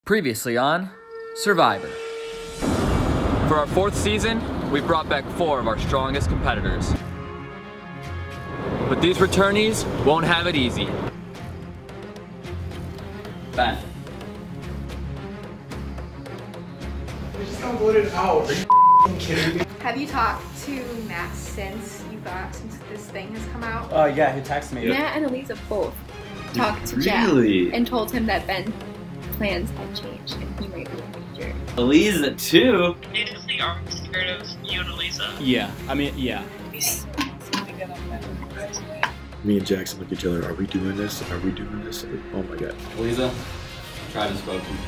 Previously on Survivor. For our 4th season, we've brought back 4 of our strongest competitors. But these returnees won't have it easy. Ben. They just got voted out. Are you kidding me? Have you talked to Matt since this thing has come out? Yeah, he texted me. Matt and Elisa both talked to Jack and told him that Ben's plans had changed and he might be in danger. Elisa too? They definitely are scared of you and Elisa. Yeah, I mean, yeah. Me and Jackson look at each other. Are we doing this? Are we doing this? Oh my god. Elisa, tried to spoken.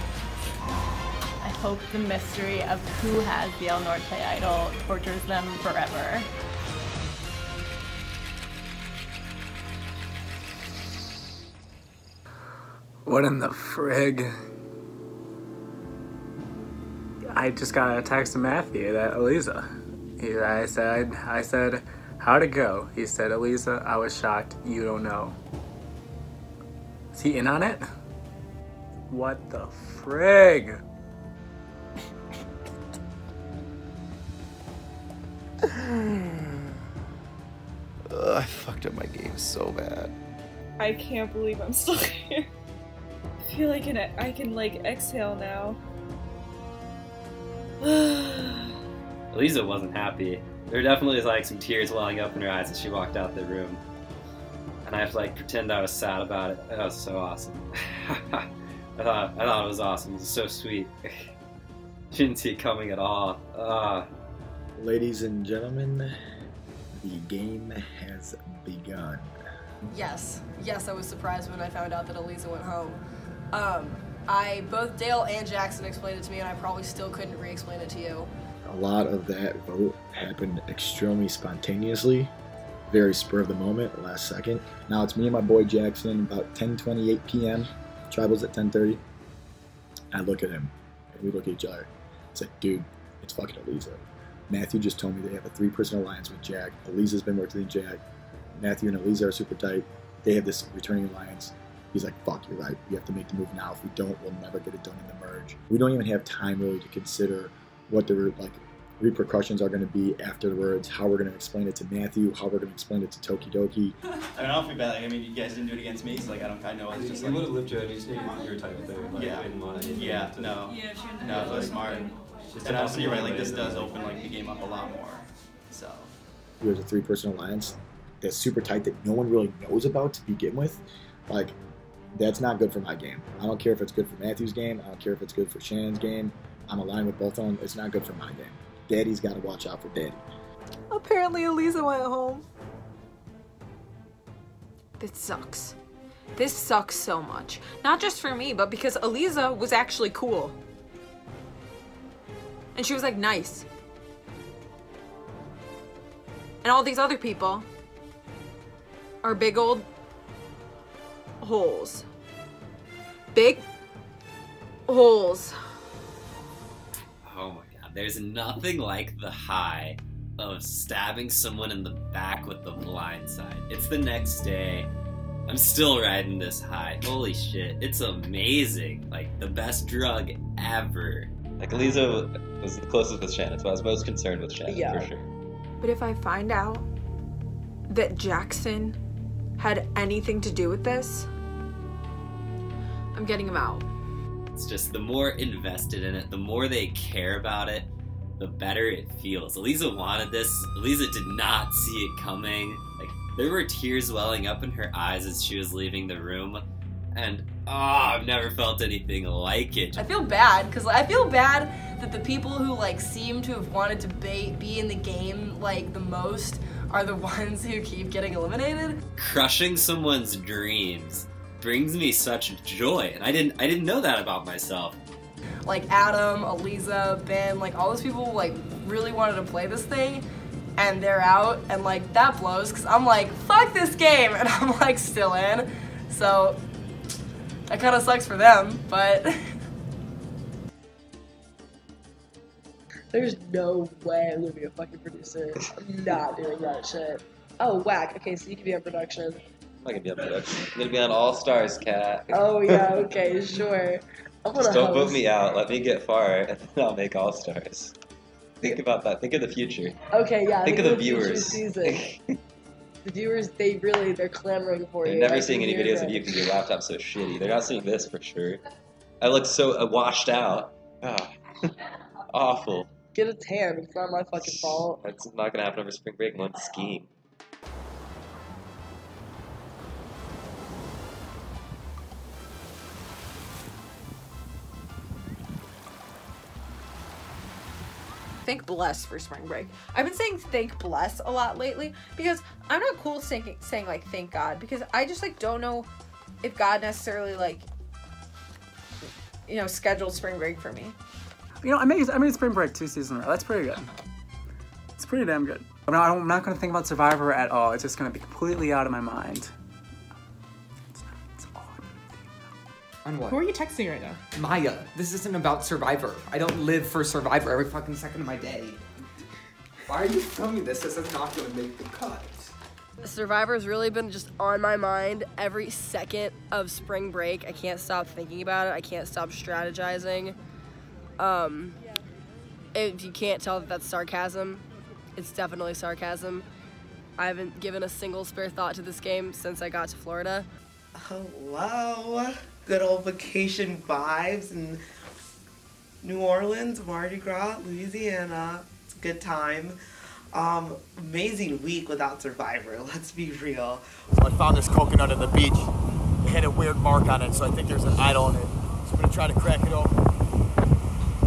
I hope the mystery of who has the El Norte idol tortures them forever. What in the frig? I just got a text from Matthew that Elisa. I said, how'd it go? He said, Elisa, I was shocked. You don't know. Is he in on it? What the frig? I fucked up my game so bad. I can't believe I'm still here. I feel like I can like exhale now. Elisa wasn't happy. There were definitely like some tears welling up in her eyes as she walked out the room. And I have to like pretend I was sad about it. That was so awesome. I thought it was awesome. It was so sweet. She didn't see it coming at all. Ladies and gentlemen, the game has begun. Yes, I was surprised when I found out that Elisa went home. Both Dale and Jackson explained it to me, and I probably still couldn't re-explain it to you. A lot of that vote happened extremely spontaneously, very spur of the moment, last second. Now it's me and my boy Jackson, about 10:28 p.m. Tribal's at 10:30. I look at him, and we look at each other. It's like, dude, it's fucking Elisa. Matthew just told me they have a 3-person alliance with Jack. Elisa's been working with Jack. Matthew and Elisa are super tight. They have this returning alliance. He's like, fuck, you're right. We have to make the move now. If we don't, we'll never get it done in the merge. We don't even have time really to consider what the repercussions are going to be afterwards, how we're going to explain it to Matthew, how we're going to explain it to Tokidoki. I don't feel bad. I mean, you guys didn't do it against me, so like I know it's just like. You would have lived your type of thing. Like, yeah. No, it was smart. And also, you're right. Like this does open like the game up a lot more. So. There's a 3-person alliance that's super tight that no one really knows about to begin with. Like, that's not good for my game. I don't care if it's good for Matthew's game. I don't care if it's good for Shannon's game. I'm aligned with both of them. It's not good for my game. Daddy's got to watch out for Daddy. Apparently Elisa went home. This sucks. This sucks so much. Not just for me, but because Elisa was actually cool. And she was like nice. And all these other people are big old holes. Big holes. Oh my god, there's nothing like the high of stabbing someone in the back with the blindside. It's the next day. I'm still riding this high. Holy shit, it's amazing. Like, the best drug ever. Like, Elisa was the closest with Shannon, so I was most concerned with Shannon, for sure. But if I find out that Jackson had anything to do with this, I'm getting him out. It's just the more invested in it, the more they care about it, the better it feels. Elisa wanted this. Elisa did not see it coming. Like, there were tears welling up in her eyes as she was leaving the room. And, I've never felt anything like it. I feel bad, because I feel bad that the people who like seem to have wanted to be in the game like the most are the ones who keep getting eliminated. Crushing someone's dreams brings me such joy, and I didn't know that about myself. Like Adam, Elisa, Ben, like all those people like really wanted to play this thing, and they're out, and like that blows, because I'm like, fuck this game, and I'm like still in, so that kind of sucks for them, but there's no way I'm gonna be a fucking producer. I'm not doing that shit. Oh, whack. Okay, so you can be on production. I can be on production. I'm gonna be on All Stars, cat. Oh yeah, okay, sure. Just don't vote me out. Let me get far, and then I'll make All-Stars. Think about that. Think of the future. Okay, yeah. Think of the viewers. The viewers, they're clamoring for you. They're never seeing any videos of you because your laptop's so shitty. They're not seeing this for sure. I look so washed out. Ah, awful. Get a tan. It's not my fucking fault. That's not gonna happen over spring break. I'm skiing. Thank bless for spring break. I've been saying thank bless a lot lately because I'm not cool saying like thank God, because I just like don't know if God necessarily like, you know, scheduled spring break for me. You know, I made spring break 2 seasons in a row. That's pretty good. It's pretty damn good. I'm not gonna think about Survivor at all. It's just gonna be completely out of my mind. On what? Who are you texting right now? Maya, this isn't about Survivor. I don't live for Survivor every fucking second of my day. Why are you filming this? This is not gonna make the cut. Survivor's really been just on my mind every second of spring break. I can't stop thinking about it. I can't stop strategizing. If you can't tell that that's sarcasm, it's definitely sarcasm. I haven't given a single spare thought to this game since I got to Florida. Hello. Good old vacation vibes in New Orleans, Mardi Gras, Louisiana. It's a good time. Amazing week without Survivor, let's be real. So I found this coconut on the beach. It had a weird mark on it, so I think there's an idol in it. So I'm gonna try to crack it open.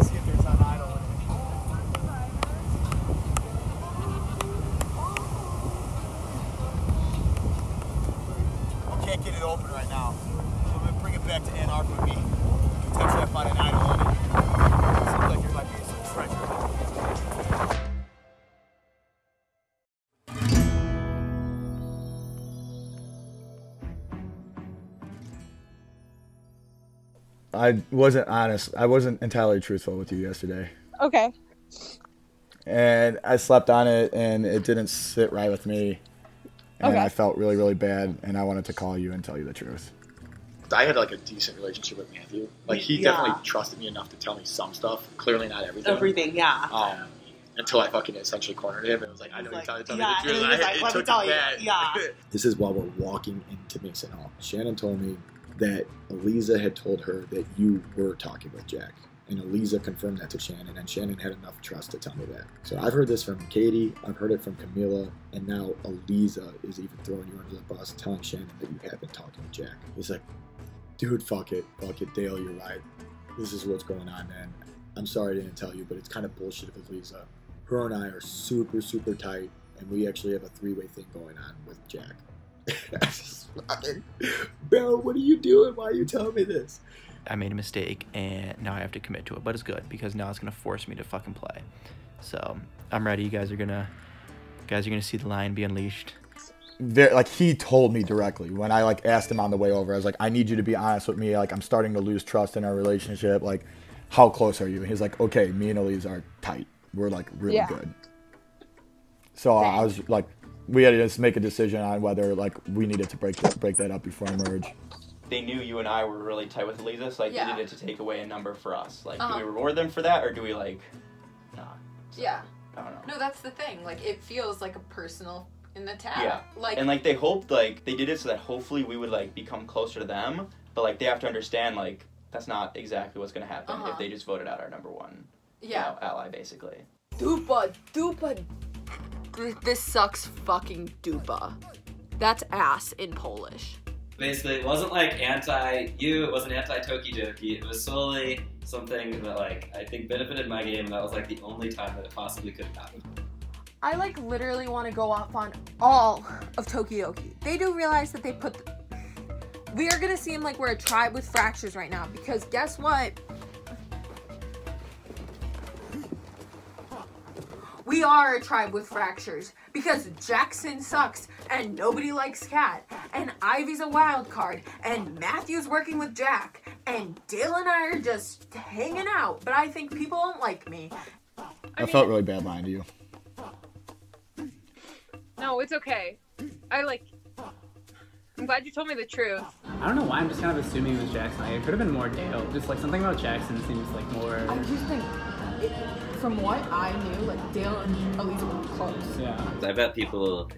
See if there's an idol in it. I can't get it open right now. I'm gonna bring it back to Ann Arbor with me. Potentially I find an idol in it. Seems like there might be some treasure. I wasn't honest. I wasn't entirely truthful with you yesterday. Okay. And I slept on it, and it didn't sit right with me. And Okay. I felt really, really bad, and I wanted to call you and tell you the truth. I had like a decent relationship with Matthew. Like he definitely trusted me enough to tell me some stuff. Clearly not everything. Everything, yeah. Until I fucking essentially cornered him. It was like, I know you're trying to tell me the truth. and he was like, let me tell you. Yeah. This is while we're walking into Mason Hall. Shannon told me that Eliza had told her that you were talking with Jack. And Eliza confirmed that to Shannon, and Shannon had enough trust to tell me that. So I've heard this from Katie, I've heard it from Camila, and now Eliza is even throwing you under the bus, telling Shannon that you have been talking with Jack. He's like, dude, fuck it, Dale, you're right. This is what's going on, man. I'm sorry I didn't tell you, but it's kind of bullshit of Eliza. Her and I are super, super tight, and we actually have a three-way thing going on with Jack. Bro, what are you doing? Why are you telling me this? I made a mistake and now I have to commit to it, but it's good because now it's gonna force me to fucking play. So I'm ready. You guys are gonna see the lion be unleashed. Like he told me directly when I like asked him on the way over. I was like, I need you to be honest with me. Like I'm starting to lose trust in our relationship. Like, how close are you? And he's like, okay, me and Elise are tight. We're like really good. So I was like, we had to just make a decision on whether like we needed to break that up before I merge. They knew you and I were really tight with Eliza, so like they needed to take away a number for us. Like, do we reward them for that, or do we like, nah? So, Yeah. I don't know. No, that's the thing. Like, it feels like a personal in the tab. Yeah. Like, and like they hoped like they did it so that hopefully we would like become closer to them, but like they have to understand like that's not exactly what's gonna happen if they just voted out our number one ally basically. Dupa. This sucks fucking dupa. That's ass in Polish. Basically, it wasn't like anti-you, it wasn't anti-Tokidoki, it was solely something that like I think benefited my game, and that was like the only time that it possibly could have happened. I like literally want to go off on all of Tokidoki. They do realize that they put we are gonna seem like we're a tribe with fractures right now, because guess what? We are a tribe with fractures because Jackson sucks and nobody likes Kat and Ivy's a wild card and Matthew's working with Jack and Dale and I are just hanging out, but I think people don't like me. I felt really bad lying to you. No, it's okay. I like... I'm glad you told me the truth. I don't know why, I'm just kind of assuming it was Jackson. Like, it could have been more Dale. Just like something about Jackson seems like more. I just think, from what I knew, like Dale and Elisa were close. Yeah. I bet people,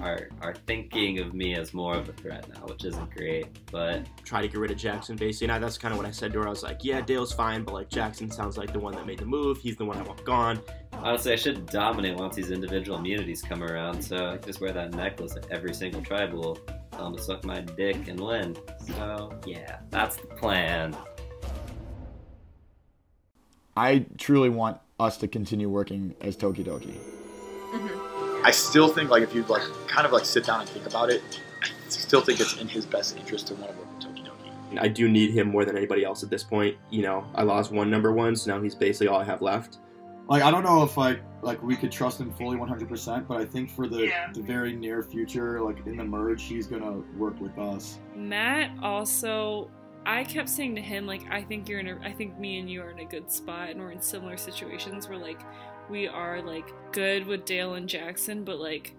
are thinking of me as more of a threat now, which isn't great, but... Try to get rid of Jackson, basically, and that's kind of what I said to her. I was like, yeah, Dale's fine, but like Jackson sounds like the one that made the move. He's the one I want gone. Honestly, I should dominate once these individual immunities come around, so I can just wear that necklace at every single tribal, tell them to suck my dick and win. So, yeah, that's the plan. I truly want us to continue working as Tokidoki. Mm-hmm. I still think, like, if you like kind of like sit down and think about it, I still think it's in his best interest to want to work with Tokidoki. I do need him more than anybody else at this point. You know, I lost one number one, so now he's basically all I have left. Like, I don't know if like we could trust him fully 100%, but I think for the very near future, like in the merge, he's gonna work with us. Matt also, I kept saying to him, like, I think me and you are in a good spot, and we're in similar situations where, like, we are, like, good with Dale and Jackson, but, like,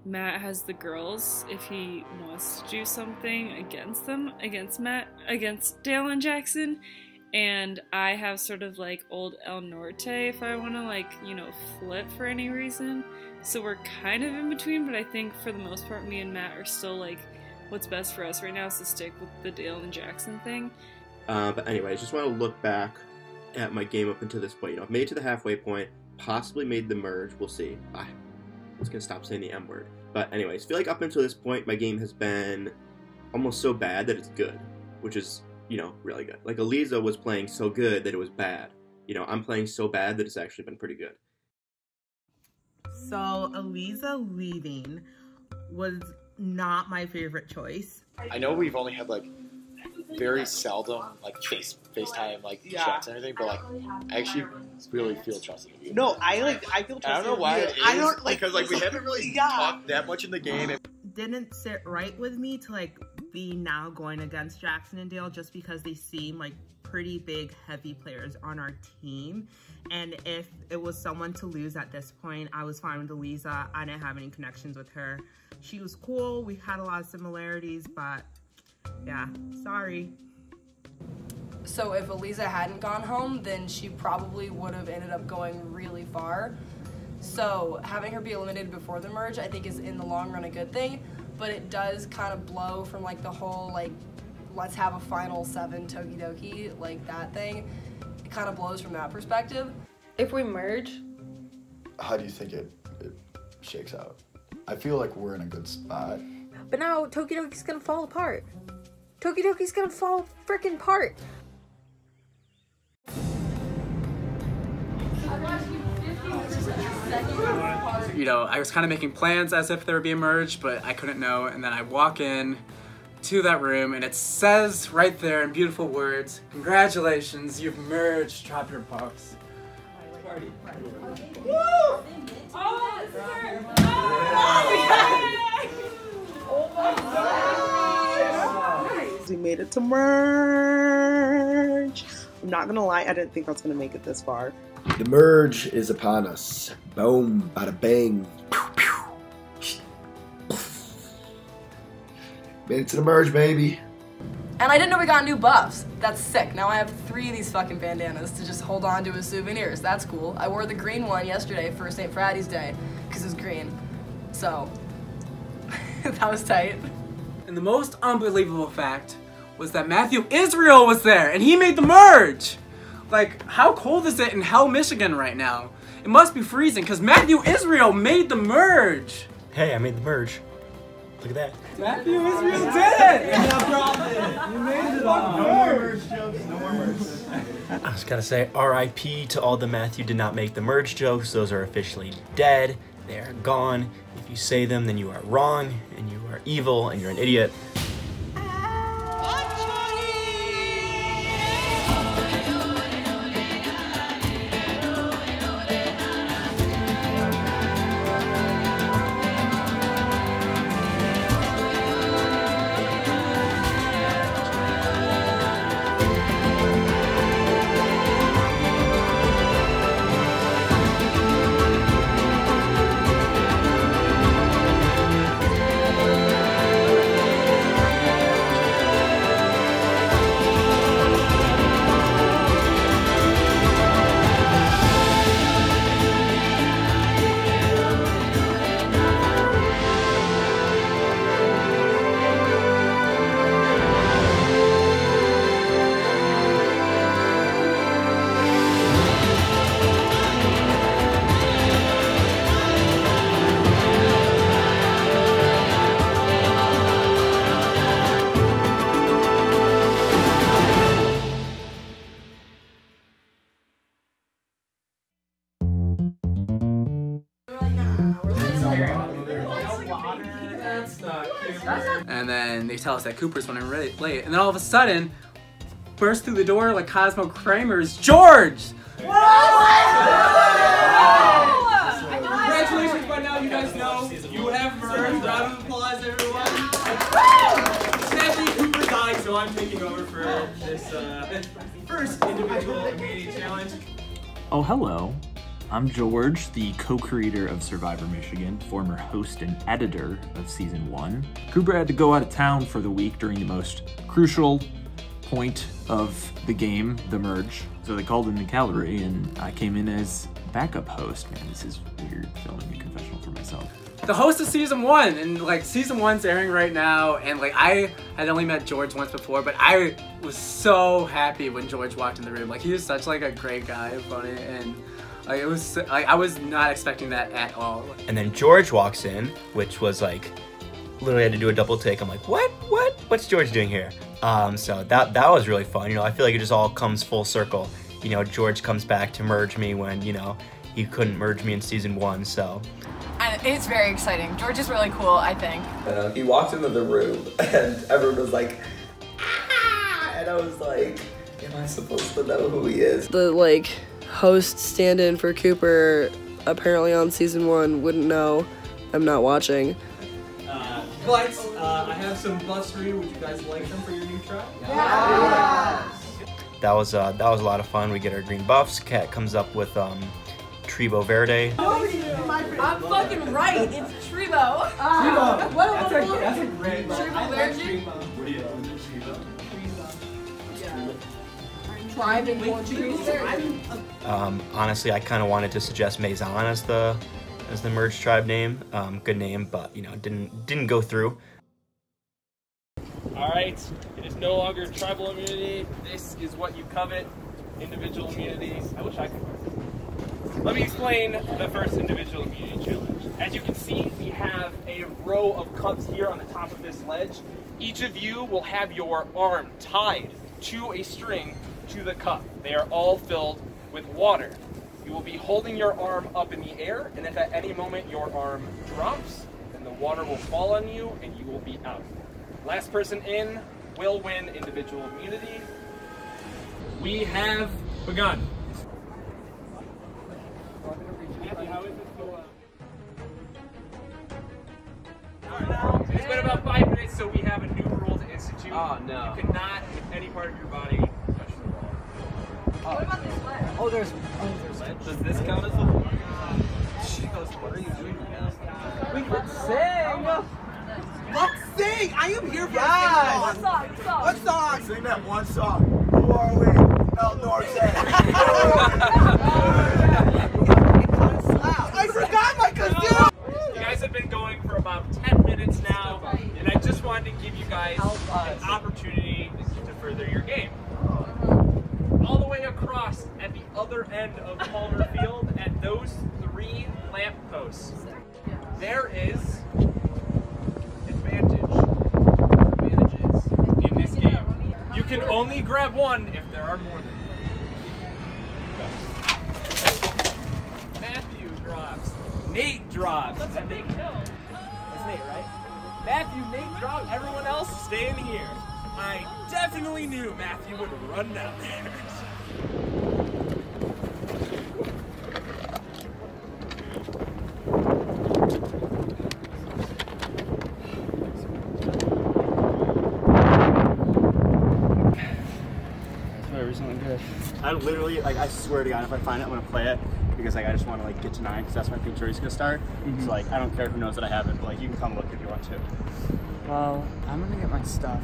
Matt has the girls if he wants to do something against them, against Dale and Jackson, and I have sort of, like, old El Norte if I want to, like, you know, flip for any reason, so we're kind of in between, but I think for the most part, me and Matt are still, like, what's best for us right now is to stick with the Dale and Jackson thing. But anyways, just want to look back at my game up until this point. You know, I've made it to the halfway point, possibly made the merge. We'll see. I was going to stop saying the M word. But anyways, I feel like up until this point, my game has been almost so bad that it's good, which is, you know, really good. Like, Elisa was playing so good that it was bad. You know, I'm playing so bad that it's actually been pretty good. So, Elisa leaving was not my favorite choice. I know we've only had like very seldom like FaceTime like chats and everything, but like I actually really feel trusted in you. No, I feel trusted. I don't know why it is. I don't like because like we haven't really talked that much in the game. And didn't sit right with me to like be now going against Jackson and Dale just because they seem like pretty big heavy players on our team, and if it was someone to lose at this point, I was fine with Elisa. I didn't have any connections with her. She was cool, we had a lot of similarities, but yeah, sorry. So if Elisa hadn't gone home, then she probably would have ended up going really far. So having her be eliminated before the merge, I think is in the long run a good thing, but it does kind of blow from like the whole like, let's have a final 7 Tokidoki, like that thing. It kind of blows from that perspective. If we merge, how do you think it shakes out? I feel like we're in a good spot. but now Tokidoki's gonna fall apart. Tokidoki's gonna fall freaking apart. You know, I was kind of making plans as if there would be a merge, but I couldn't know, and then I walk in to that room, and it says right there in beautiful words, "Congratulations, you've merged, drop your pucks." Party. Woo! Oh, this is our... Oh my God! We made it to merge. I'm not gonna lie, I didn't think I was gonna make it this far. The merge is upon us. Boom, bada bang. Pew, pew. Made it to the merge, baby. And I didn't know we got new buffs. That's sick. Now I have 3 of these fucking bandanas to just hold on to as souvenirs. That's cool. I wore the green one yesterday for St. Friday's Day because it's green. So, that was tight. And the most unbelievable fact was that Matthew Israel was there, and he made the merge! Like, how cold is it in Hell, Michigan right now? It must be freezing, because Matthew Israel made the merge! Hey, I made the merge. Look at that. Matthew Israel did it! You made it on. No more merge jokes. No more merge. I just gotta say, RIP to all the Matthew did not make the merge jokes. Those are officially dead. They are gone. If you say them, then you are wrong, and you are evil, and you're an idiot. And then they tell us that Cooper's running really late. And then all of a sudden, burst through the door like Cosmo Kramer's George! Congratulations, by now you guys know you have merged. Round of applause, everyone. Sadly, Cooper died, so I'm taking over for this first individual immunity challenge. Oh, hello. I'm George, the co-creator of Survivor Michigan, former host and editor of Season 1. Cooper had to go out of town for the week during the most crucial point of the game, the merge. So they called in the cavalry, and I came in as backup host. Man, this is weird, filming a confessional for myself. The host of Season 1, and like Season 1's airing right now, and like I had only met George once before, but I was so happy when George walked in the room. Like he was such like a great guy and funny, and like it was like I was not expecting that at all. And then George walks in, which was like, literally had to do a double take. I'm like, what's George doing here? So that was really fun. You know, I feel like it just all comes full circle. You know, George comes back to merge me when, you know, he couldn't merge me in Season 1, so. And it's very exciting. George is really cool, I think. He walked into the room and everyone was like, ah! And I was like, am I supposed to know who he is? The like host stand-in for Cooper apparently on Season 1 wouldn't know. I'm not watching. But I have some buffs for you. Would you guys like them for your new tribe? Yeah. That was a lot of fun. We get our green buffs. Kat comes up with Tribo Verde. I'm fucking right. It's Tribo. Tribo. What a That's a great Tribo Verde. What do you do? Tribe in Portuguese. Honestly, I kind of wanted to suggest Maison as the merge tribe name. Good name, but you know, didn't go through. All right, it is no longer tribal immunity. This is what you covet, individual immunities. I wish I could. Let me explain the first individual immunity challenge. As you can see, we have a row of cups here on the top of this ledge. Each of you will have your arm tied to a string to the cup. They are all filled with water. You will be holding your arm up in the air, and if at any moment your arm drops, then the water will fall on you and you will be out. Last person in will win individual immunity. We have begun. It's been about 5 minutes, so we have a new rule to institute. Oh no. You cannot, with any part of your body, touch the wall. What about this ledge? Oh, there's ledge. Does this count as a wall? She goes, what are you doing right now? We could sing! Let's sing! I am here for a song! What song? Sing that one song. Who are we? El Norte. I forgot my kazoo! You guys have been going for about 10 minutes now, and I just wanted to give you guys an opportunity to further your game. All the way across at the other end of Palmer Field, at those 3 lamp posts, there is advantages in this game. You can only grab one if there are more than one. Matthew drops. Nate drops. That's a big hill. That's Nate, right? Matthew, Nate dropped. Everyone else stay in here. I definitely knew Matthew would run down there. I literally, like, I swear to God, if I find it, I'm gonna play it because, like, I just want to, like, get to 9 because that's when I think Jory's gonna start. So, like, I don't care who knows that I have it, but, like, you can come look if you want to. Well, I'm gonna get my stuff.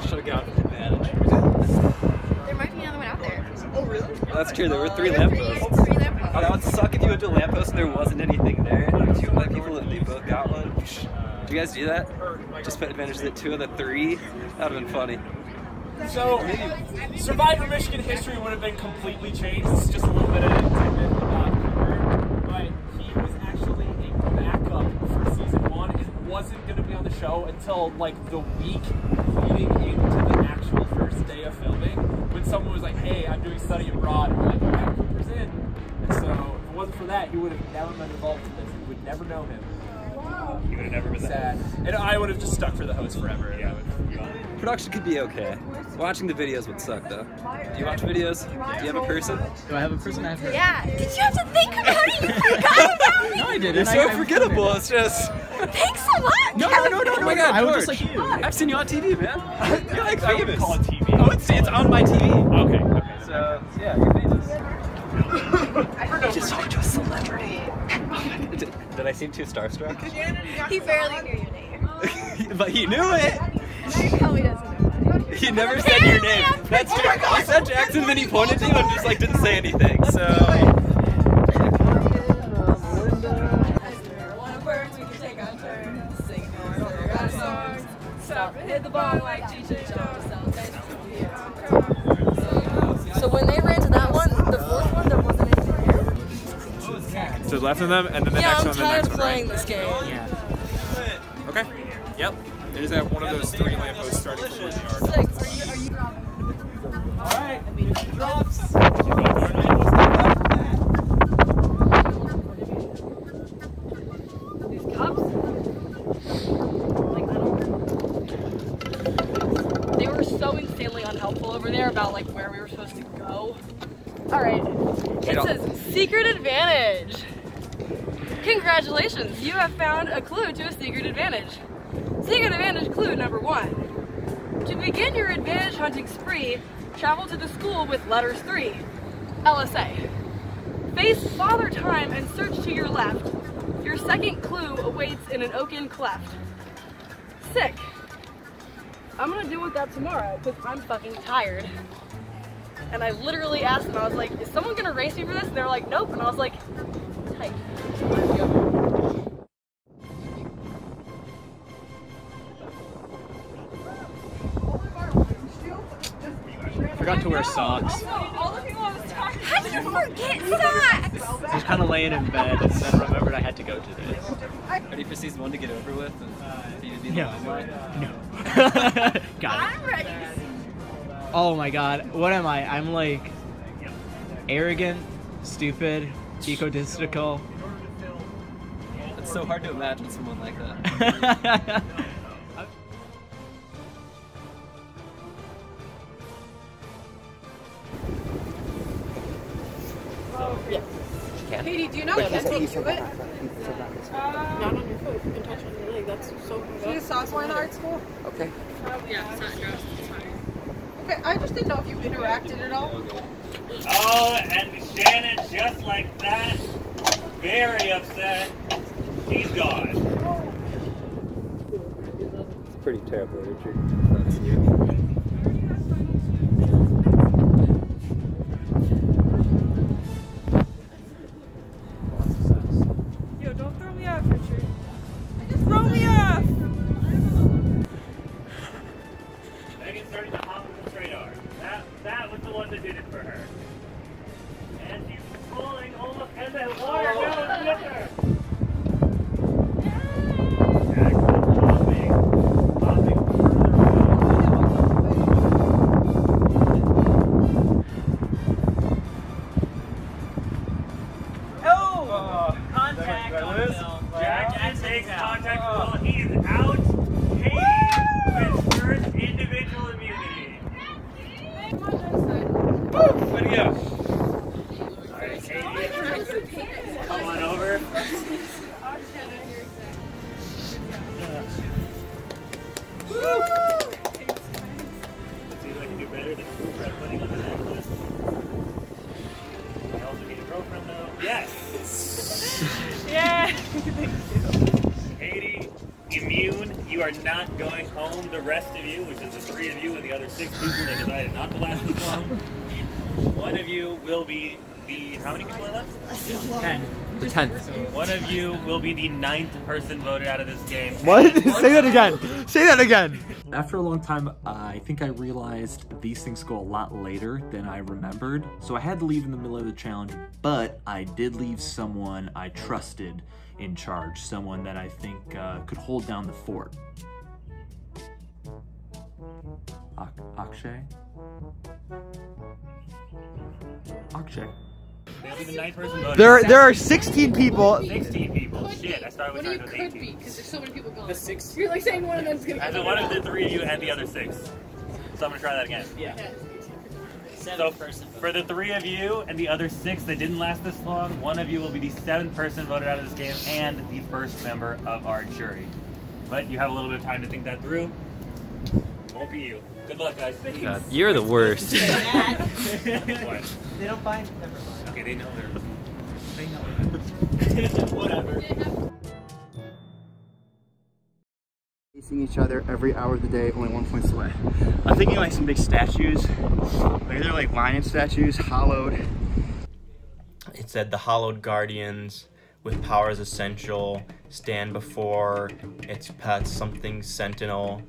Should have got an advantage. There might be another one out there. Oh, really? That's true, there were 3 lampposts. Oh, that would suck if you went to a lamppost and there wasn't anything there. 2 of my people, and they both got one. Did you guys do that? Just put advantage that 2 of the 3? That would have been funny. So, Survivor Michigan history would have been completely changed. This is just a little bit of an tidbit about Cooper, but he was actually a backup for Season 1 and wasn't going to be on the show until, like, the week leading into the actual first day of filming, when someone was like, hey, I'm doing study abroad, and we're like, yeah, Cooper's in. And so, if it wasn't for that, he would have never been involved in this. We would never know him. You would have never been sad. And I would have just stuck for the host forever. Yeah. Production could be okay. Watching the videos would suck though. Do you watch videos? Do you have a person? Do I have a person? I have her. Yeah. Did you have to think about it? You forgot about me. No, I didn't. You're so forgettable. It's just. Thanks a lot. No. Oh my God, I was George. just like you. I've seen you on TV, man. You're like I would famous. call it TV. Oh, it's on my TV. Okay. So yeah, you're famous. I just talked to a celebrity. Did I seem too starstruck? He barely knew your name. But he knew it. He probably doesn't know. He never said your name. That's true. He said Jackson, then he pointed to you and just like didn't say anything. So. Hit the ball like So when they ran to that one, the fourth one, there wasn't anything there. So left of them, and then the Yeah, next I'm one, the tired next of one, right? playing this game. Yeah. Okay. Yep. There's that one of those 3 lampposts starting from the yard. Alright, drops. These cups, like, they were so insanely unhelpful over there about like where we were supposed to go. All right, it says secret advantage. Congratulations, you have found a clue to a secret advantage. Secret advantage clue number 1. To begin your advantage hunting spree, travel to the school with letters 3. LSA. Face Father Time and search to your left. Your second clue awaits in an oaken cleft. Sick. I'm gonna deal with that tomorrow because I'm fucking tired. And I literally asked them, I was like, is someone gonna race me for this? And they were like, nope. And I was like, tight. Forgot to wear socks. How did you forget socks? I was kind of laying in bed and then remembered I had to go to this. Ready for season 1 to get over with? And for you to be in the No. limelight? No. Got it. I'm ready. Oh my god, what am I? I'm like arrogant, stupid, egotistical. It's so hard to imagine someone like that. Katie, do you know can they do it? Not on your foot. You can touch on your leg. That's so good. Do you sophomore in art school? Okay. Yeah, it's not dressed. It's fine. Okay, I just didn't know if you interacted at all. Oh, and Shannon, just like that, very upset. She's gone. It's pretty terrible, Richard. That's you. Yo, don't throw me off, Richard. Throw me off! Megan started to hop on the radar. That was the one that did it for her. And she's pulling almost, and the water goes with her. Jackson takes contact with Will. He is out. Katie wins first individual immunity. Way to go. Alright, Katie. Come on over. Let's see if I can do better than putting on the necklace. I also need a girlfriend though. Yes! Yeah! Katie, immune, you are not going home. The rest of you, which is the 3 of you and the other 6 people that decided not to last this long, one of you will be the, how many people are left? 10. The 10th. One of you will be the 9th person voted out of this game. What? Say that again. Say that again. After a long time, I think I realized these things go a lot later than I remembered. So I had to leave in the middle of the challenge, but I did leave someone I trusted in charge. Someone that I think could hold down the fort. Akshay? Akshay. They'll be the 9th person voting. There are 16 people. 16 people. Shit, I started with Could 18. be, because there's so many people gone. The 6. You're like saying one of them's gonna. As in one of the 3 of you and the other 6. So I'm gonna try that again. Yeah. So for the 3 of you and the other 6 that didn't last this long, one of you will be the 7th person voted out of this game and the first member of our jury. But you have a little bit of time to think that through. Won't be you. Good luck, guys. God, you're the worst. What? They don't find. Okay, they know they're. Whatever. Facing each other every hour of the day, only 1 point away. I'm thinking like some big statues. Like they're like lion statues, hollowed. It said the hallowed guardians with powers essential stand before its pets, something sentinel,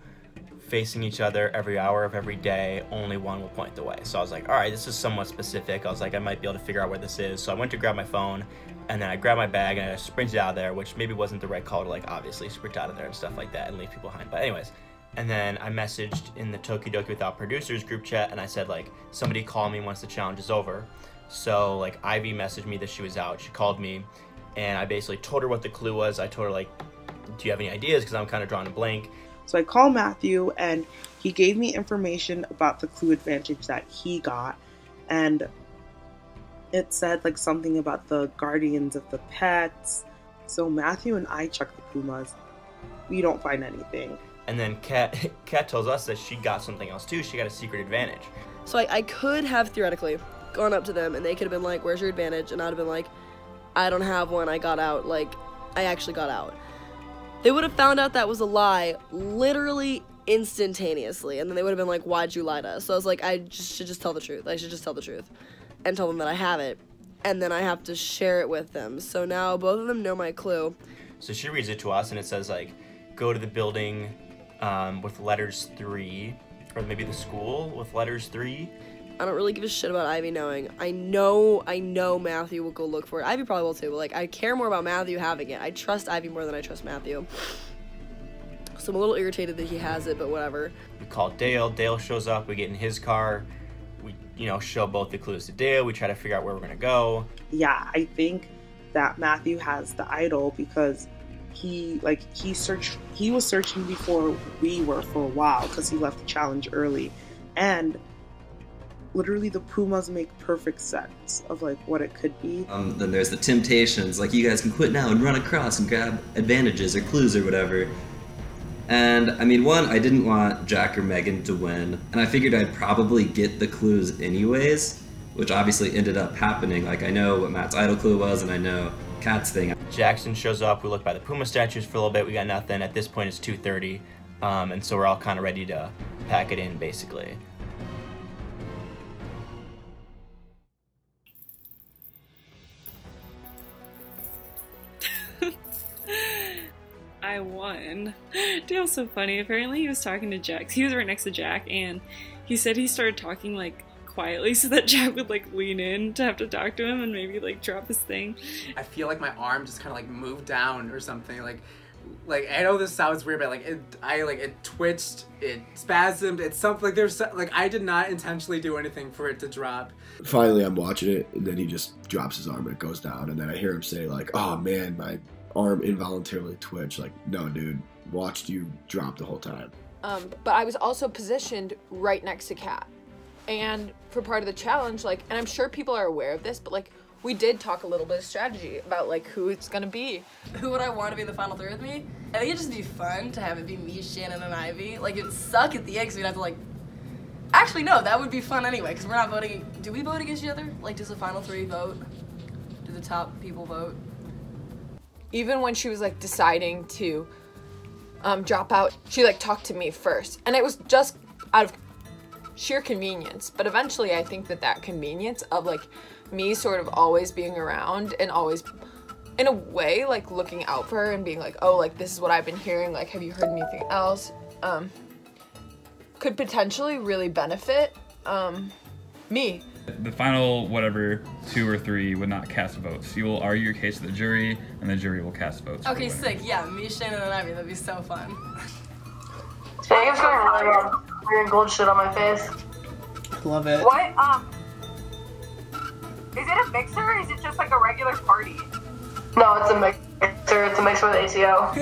facing each other every hour of every day, only 1 will point the way. So I was like, all right, this is somewhat specific. I was like, I might be able to figure out where this is. So I went to grab my phone, and then I grabbed my bag and I sprinted out of there, which maybe wasn't the right call to, like, obviously sprint out of there and stuff like that and leave people behind. But anyways, and then I messaged in the Tokidoki Without Producers group chat, and I said, like, somebody call me once the challenge is over. So, like, Ivy messaged me that she was out. She called me, and I basically told her what the clue was. I told her, like, do you have any ideas? Because I'm kind of drawing a blank. So I called Matthew, and he gave me information about the clue advantage that he got, and it said like something about the guardians of the pets. So Matthew and I checked the Pumas. We don't find anything. And then Kat tells us that she got something else too. She got a secret advantage. So I could have theoretically gone up to them and they could have been like, where's your advantage? And I'd have been like, I don't have one, I got out. Like, I actually got out. They would have found out that was a lie literally instantaneously. And then they would have been like, why'd you lie to us? So I was like, should just tell the truth. I should just tell the truth and tell them that I have it. And then I have to share it with them. So now both of them know my clue. So she reads it to us and it says like, go to the building with letters 3, or maybe the school with letters 3. I don't really give a shit about Ivy knowing. I know Matthew will go look for it. Ivy probably will too, but like I care more about Matthew having it. I trust Ivy more than I trust Matthew. So I'm a little irritated that he has it, but whatever. We call Dale. Dale shows up. We get in his car. We, show both the clues to Dale. We try to figure out where we're gonna go. Yeah, I think that Matthew has the idol because he was searching before we were for a while because he left the challenge early, and literally the Pumas make perfect sense of like what it could be. Then there's the temptations, like you guys can quit now and run across and grab advantages or clues or whatever. And I mean, one, I didn't want Jack or Megan to win, and I figured I'd probably get the clues anyways, which obviously ended up happening. Like I know what Matt's idol clue was, and I know Kat's thing. Jackson shows up. We look by the Puma statues for a little bit. We got nothing. At this point, it's 2:30, and so we're all kind of ready to pack it in, basically. I won. Dale's so funny. Apparently he was talking to Jack. He was right next to Jack, and he said he started talking like quietly so that Jack would like lean in to have to talk to him and maybe like drop his thing. I feel like my arm just kind of like moved down or something. Like I know this sounds weird, but it twitched, it spasmed, it's something like there's like I did not intentionally do anything for it to drop. Finally, I'm watching it, and then he just drops his arm and it goes down, and then I hear him say like, "Oh man, my arm involuntarily twitched." Like, no, dude, watched you drop the whole time. But I was also positioned right next to Kat, and for part of the challenge, like, and I'm sure people are aware of this, but like, we did talk a little bit of strategy about like who it's gonna be. Who would I want to be in the final 3 with me? I think it'd just be fun to have it be me, Shannon, and Ivy. Like, it'd suck at the end, so we'd have to like. Actually, no, that would be fun anyway, because we're not voting. Do we vote against each other? Like, does the final 3 vote? Do the top people vote? Even when she was like deciding to drop out, she like talked to me first, and it was just out of sheer convenience. But eventually I think that convenience of like me sort of always being around and always in a way like looking out for her and being like, oh, like this is what I've been hearing, like have you heard anything else, could potentially really benefit me. The final, whatever, 2 or 3 would not cast votes. You will argue your case to the jury, and the jury will cast votes. Okay, sick. Yeah, me, Shannon, and Ivy. That'd be so fun. Shannon feeling really good. Wearing gold shit on my face. Love it. What? Is it a mixer or is it just like a regular party? No, it's a mixer. It's a mixer with ACO.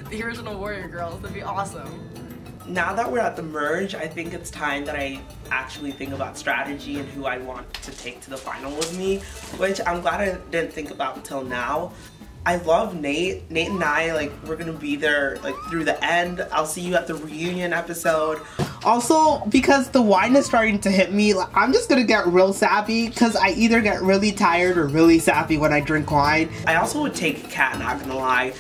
The original Warrior Girls. That'd be awesome. Now that we're at the merge, I think it's time that I actually think about strategy and who I want to take to the final with me, which I'm glad I didn't think about until now. I love Nate. Nate and I, like, we're gonna be there, like, through the end. I'll see you at the reunion episode. Also, because the wine is starting to hit me, like, I'm just gonna get real sappy because I either get really tired or really sappy when I drink wine. I also would take Kat, not gonna lie.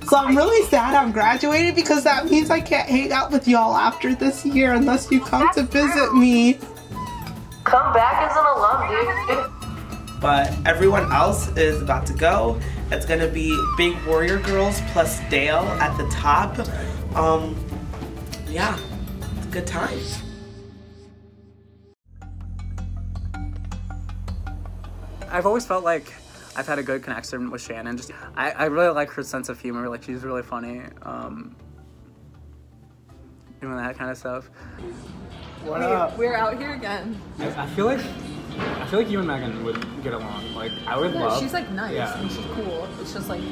So I'm really sad I'm graduated because that means I can't hang out with y'all after this year unless you come to visit me. Come back as an alum, dude. But everyone else is about to go. It's gonna be Big Warrior Girls plus Dale at the top. Yeah, it's a good time. I've always felt like I've had a good connection with Shannon. Just I really like her sense of humor. Like, she's really funny. Doing that kind of stuff. What up? We're out here again. I feel like you and Megan would get along. Like, I would love. She's like nice and she's cool. It's just like,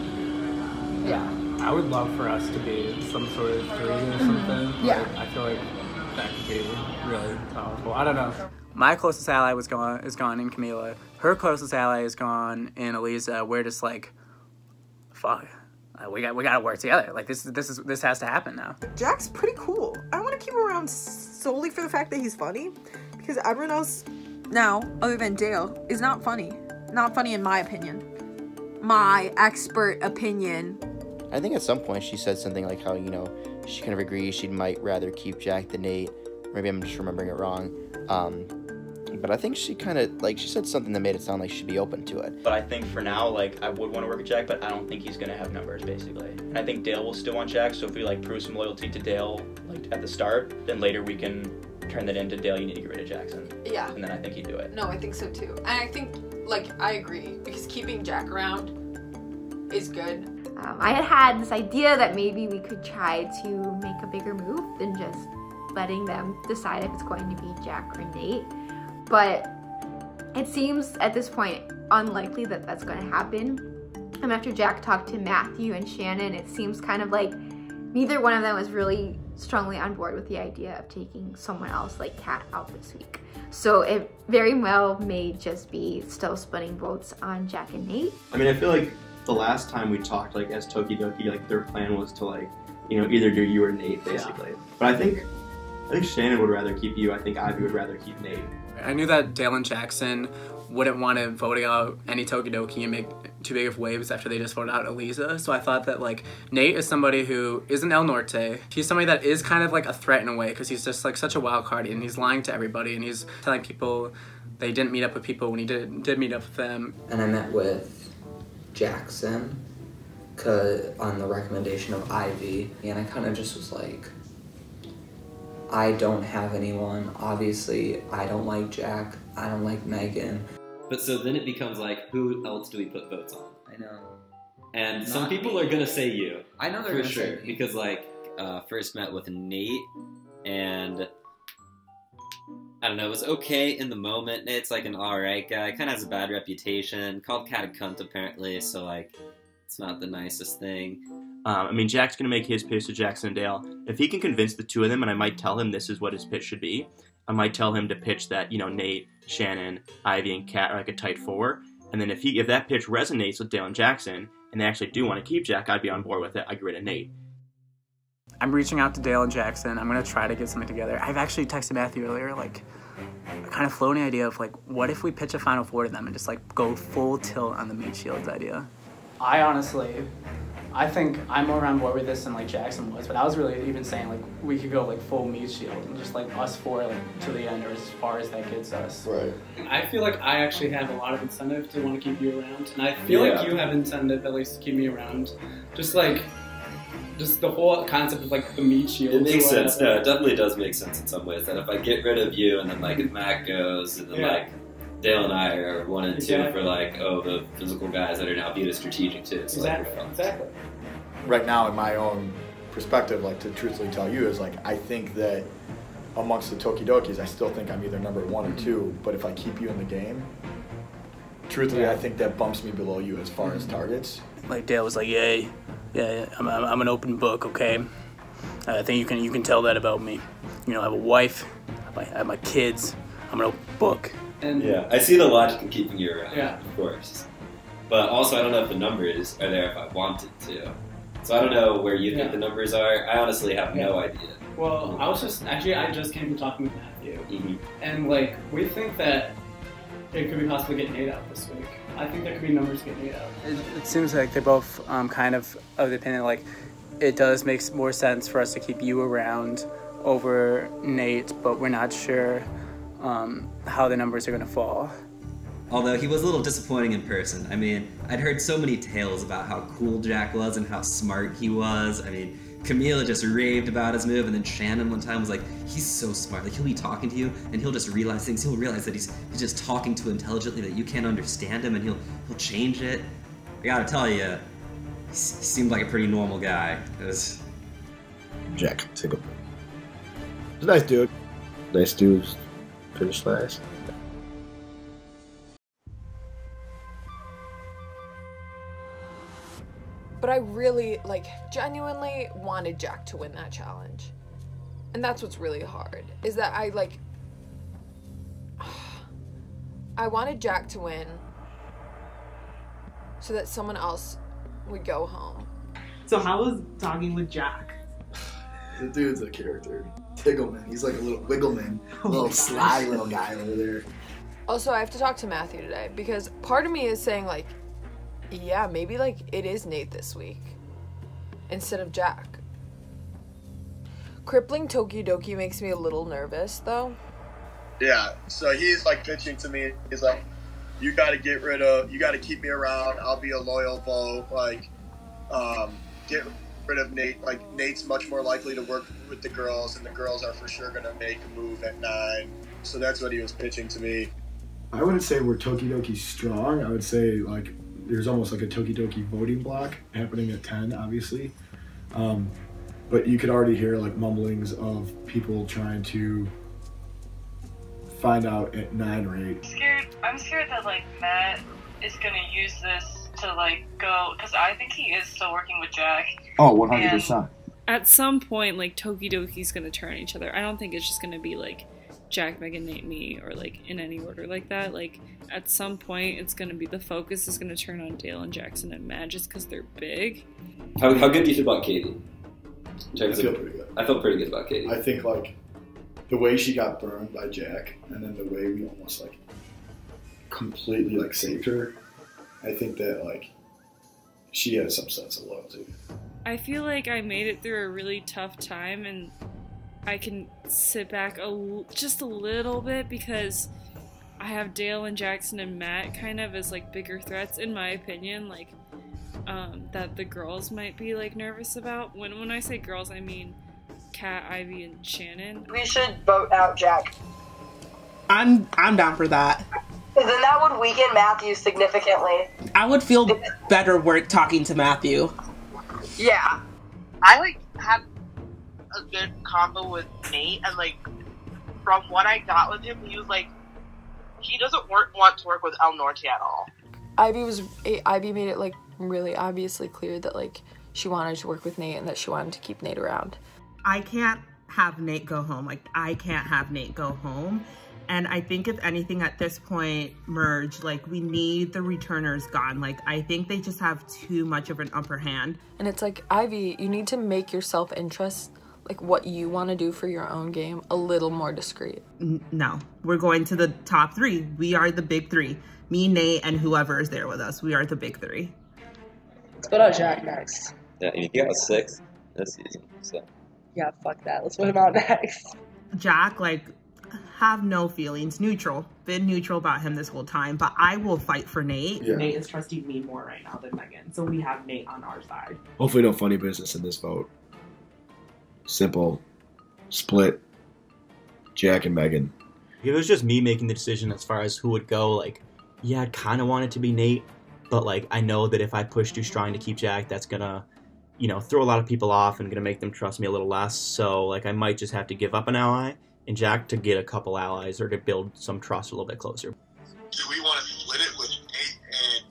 yeah. I would love for us to be some sort of three or something. Yeah. Like, I feel like that could be really powerful. I don't know. My closest ally is gone in Camila. Her closest ally is gone in Eliza. We're just like, fuck. We gotta work together. Like, this has to happen now. Jack's pretty cool. I want to keep him around solely for the fact that he's funny, because everyone else now, other than Dale, is not funny. Not funny in my opinion. My expert opinion. I think at some point she said something like how, you know, she kind of agrees she might rather keep Jack than Nate. Maybe I'm just remembering it wrong. But I think she kind of, like, she said something that made it sound like she'd be open to it. But I think for now, like, I would want to work with Jack, but I don't think he's going to have numbers, basically. And I think Dale will still want Jack, so if we, like, prove some loyalty to Dale, like, at the start, then later we can turn that into Dale, you need to get rid of Jackson. Yeah. And then I think he'd do it. No, I think so too. And I think, like, I agree, because keeping Jack around is good. I had this idea that maybe we could try to make a bigger move than just letting them decide if it's going to be Jack or Nate. But it seems at this point unlikely that that's going to happen. After Jack talked to Matthew and Shannon, it seems kind of like neither one of them was really strongly on board with the idea of taking someone else like Kat out this week. So it very well may just be still splitting votes on Jack and Nate. I mean, I feel like the last time we talked, like, as Tokidoki, like, their plan was to, like, you know, either do you or Nate, basically. Yeah. But I think Shannon would rather keep you. I think Ivy would rather keep Nate. I knew that Dale and Jackson wouldn't want to vote out any Tokidoki and make too big of waves after they just voted out Eliza. So I thought that, like, Nate is somebody who isn't El Norte. He's somebody that is kind of like a threat in a way, because he's just like such a wild card, and he's lying to everybody, and he's telling people they didn't meet up with people when he did meet up with them. And I met with Jackson on the recommendation of Ivy, and I kind of just was like, I don't have anyone. Obviously, I don't like Jack. I don't like Megan. But so then it becomes like, who else do we put votes on? I know. And some people are gonna say you. I know they're for gonna sure, say me. because like first met with Nate, and I don't know, it was okay in the moment. Nate's like an alright guy, kind of has a bad reputation, called Cat a cunt apparently, so like it's not the nicest thing. I mean, Jack's going to make his pitch to Jackson and Dale. If he can convince the two of them, and I might tell him this is what his pitch should be, I might tell him to pitch that, you know, Nate, Shannon, Ivy, and Kat are like a tight four. And then if that pitch resonates with Dale and Jackson, and they actually do want to keep Jack, I'd be on board with it. I'd get rid of Nate. I'm reaching out to Dale and Jackson. I'm going to try to get something together. I've actually texted Matthew earlier, like, kind of floating the idea of, like, what if we pitch a Final Four to them and just, like, go full tilt on the meat shields idea? I think I'm more on board with this than like Jackson was, but I was really even saying like we could go like full meat shield and just like us four like to the end or as far as that gets us. Right. I feel like I actually have a lot of incentive to want to keep you around, and I feel like you have incentive at least to keep me around. Just the whole concept of like the meat shield. It makes sense. No, it definitely does make sense in some ways. That if I get rid of you, and then like if Matt goes, and then like Dale and I are 1 and 2 for like, oh, the physical guys that are now viewed as strategic too. So Exactly. Right now, in my own perspective, like, to truthfully tell you, is like, I think that amongst the Tokidokis, I still think I'm either number 1 or 2. But if I keep you in the game, truthfully, I think that bumps me below you as far as targets. Like Dale was like, yeah, I'm an open book, okay? I think you can tell that about me. You know, I have a wife, I have my kids, I'm an open book. And yeah, I see the logic in keeping you around, yeah. Of course. But also, I don't know if the numbers are there if I wanted to. So I don't know where you think the numbers are. I honestly have no idea. Well, I just came from talking with Matthew, and like we think that it could be possible to get Nate out this week. I think there could be numbers to get Nate out. It seems like they both kind of the opinion like it does make more sense for us to keep you around over Nate, but we're not sure how the numbers are going to fall. Although he was a little disappointing in person. I mean, I'd heard so many tales about how cool Jack was and how smart he was. I mean, Camila just raved about his move, and then Shannon one time was like, he's so smart. Like, he'll be talking to you, and he'll just realize things. He'll realize that he's just talking too intelligently, that you can't understand him, and he'll change it. I gotta tell you, he seemed like a pretty normal guy. It was... Jack, take a... He's a nice dude. Nice dudes. Finished last. But I really, genuinely wanted Jack to win that challenge. And that's what's really hard, is that I wanted Jack to win so that someone else would go home. So how was talking with Jack? The dude's a character. Tiggleman. He's like a little wiggleman. A little sly little guy over there. Also, I have to talk to Matthew today, because part of me is saying, yeah, maybe, it is Nate this week instead of Jack. Crippling Tokidoki makes me a little nervous, though. Yeah, so he's, pitching to me. He's like, you gotta keep me around. I'll be a loyal foe. Get rid of Nate. Nate's much more likely to work with the girls, and the girls are for sure gonna make a move at 9. So that's what he was pitching to me. I wouldn't say we're Tokidoki strong. I would say, there's almost like a Tokidoki voting block happening at 10, obviously. But you could already hear mumblings of people trying to find out at 9 or 8. I'm scared that Matt is gonna use this to go, because I think he is still working with Jack. Oh, 100%. At some point, Tokidoki's gonna turn on each other. I don't think it's just gonna be Jack, Megan, Nate, me, or in any order like that. At some point, it's gonna be the focus is gonna turn on Dale and Jackson and Matt just because they're big. How good do you feel about Katie? I feel pretty good. I feel pretty good about Katie. I think the way she got burned by Jack, and then the way we almost completely saved her. I think that she has some sense of loyalty. I feel like I made it through a really tough time, and I can sit back just a little bit because I have Dale and Jackson and Matt kind of as bigger threats, in my opinion, that the girls might be nervous about. When I say girls, I mean Kat, Ivy, and Shannon. We should vote out Jack. I'm down for that. Because then that would weaken Matthew significantly. I would feel better talking to Matthew. Yeah. I had a good combo with Nate, and from what I got with him, he was he doesn't want to work with El Norte at all. Ivy made it really obviously clear that she wanted to work with Nate and that she wanted to keep Nate around. I can't have Nate go home. I can't have Nate go home. And I think if anything at this point, Merge, we need the returners gone. I think they just have too much of an upper hand. And it's Ivy, you need to make your self-interest, what you want to do for your own game, a little more discreet. No, we're going to the top 3. We are the big 3. Me, Nate, and whoever is there with us. We are the big 3. Let's put out Jack next. Yeah, and he got 6 this season, so. Yeah, fuck that. Let's put him out next. Jack, have no feelings. Neutral. Been neutral about him this whole time, but I will fight for Nate. Yeah. Nate is trusting me more right now than Megan, so we have Nate on our side. Hopefully no funny business in this vote. Simple. Split. Jack and Megan. If it was just me making the decision as far as who would go, yeah, I'd kind of want it to be Nate, but I know that if I push too strong to keep Jack, that's gonna, throw a lot of people off and gonna make them trust me a little less, so I might just have to give up an ally and Jack to get a couple allies or to build some trust a little bit closer. Do we want to split it with Nate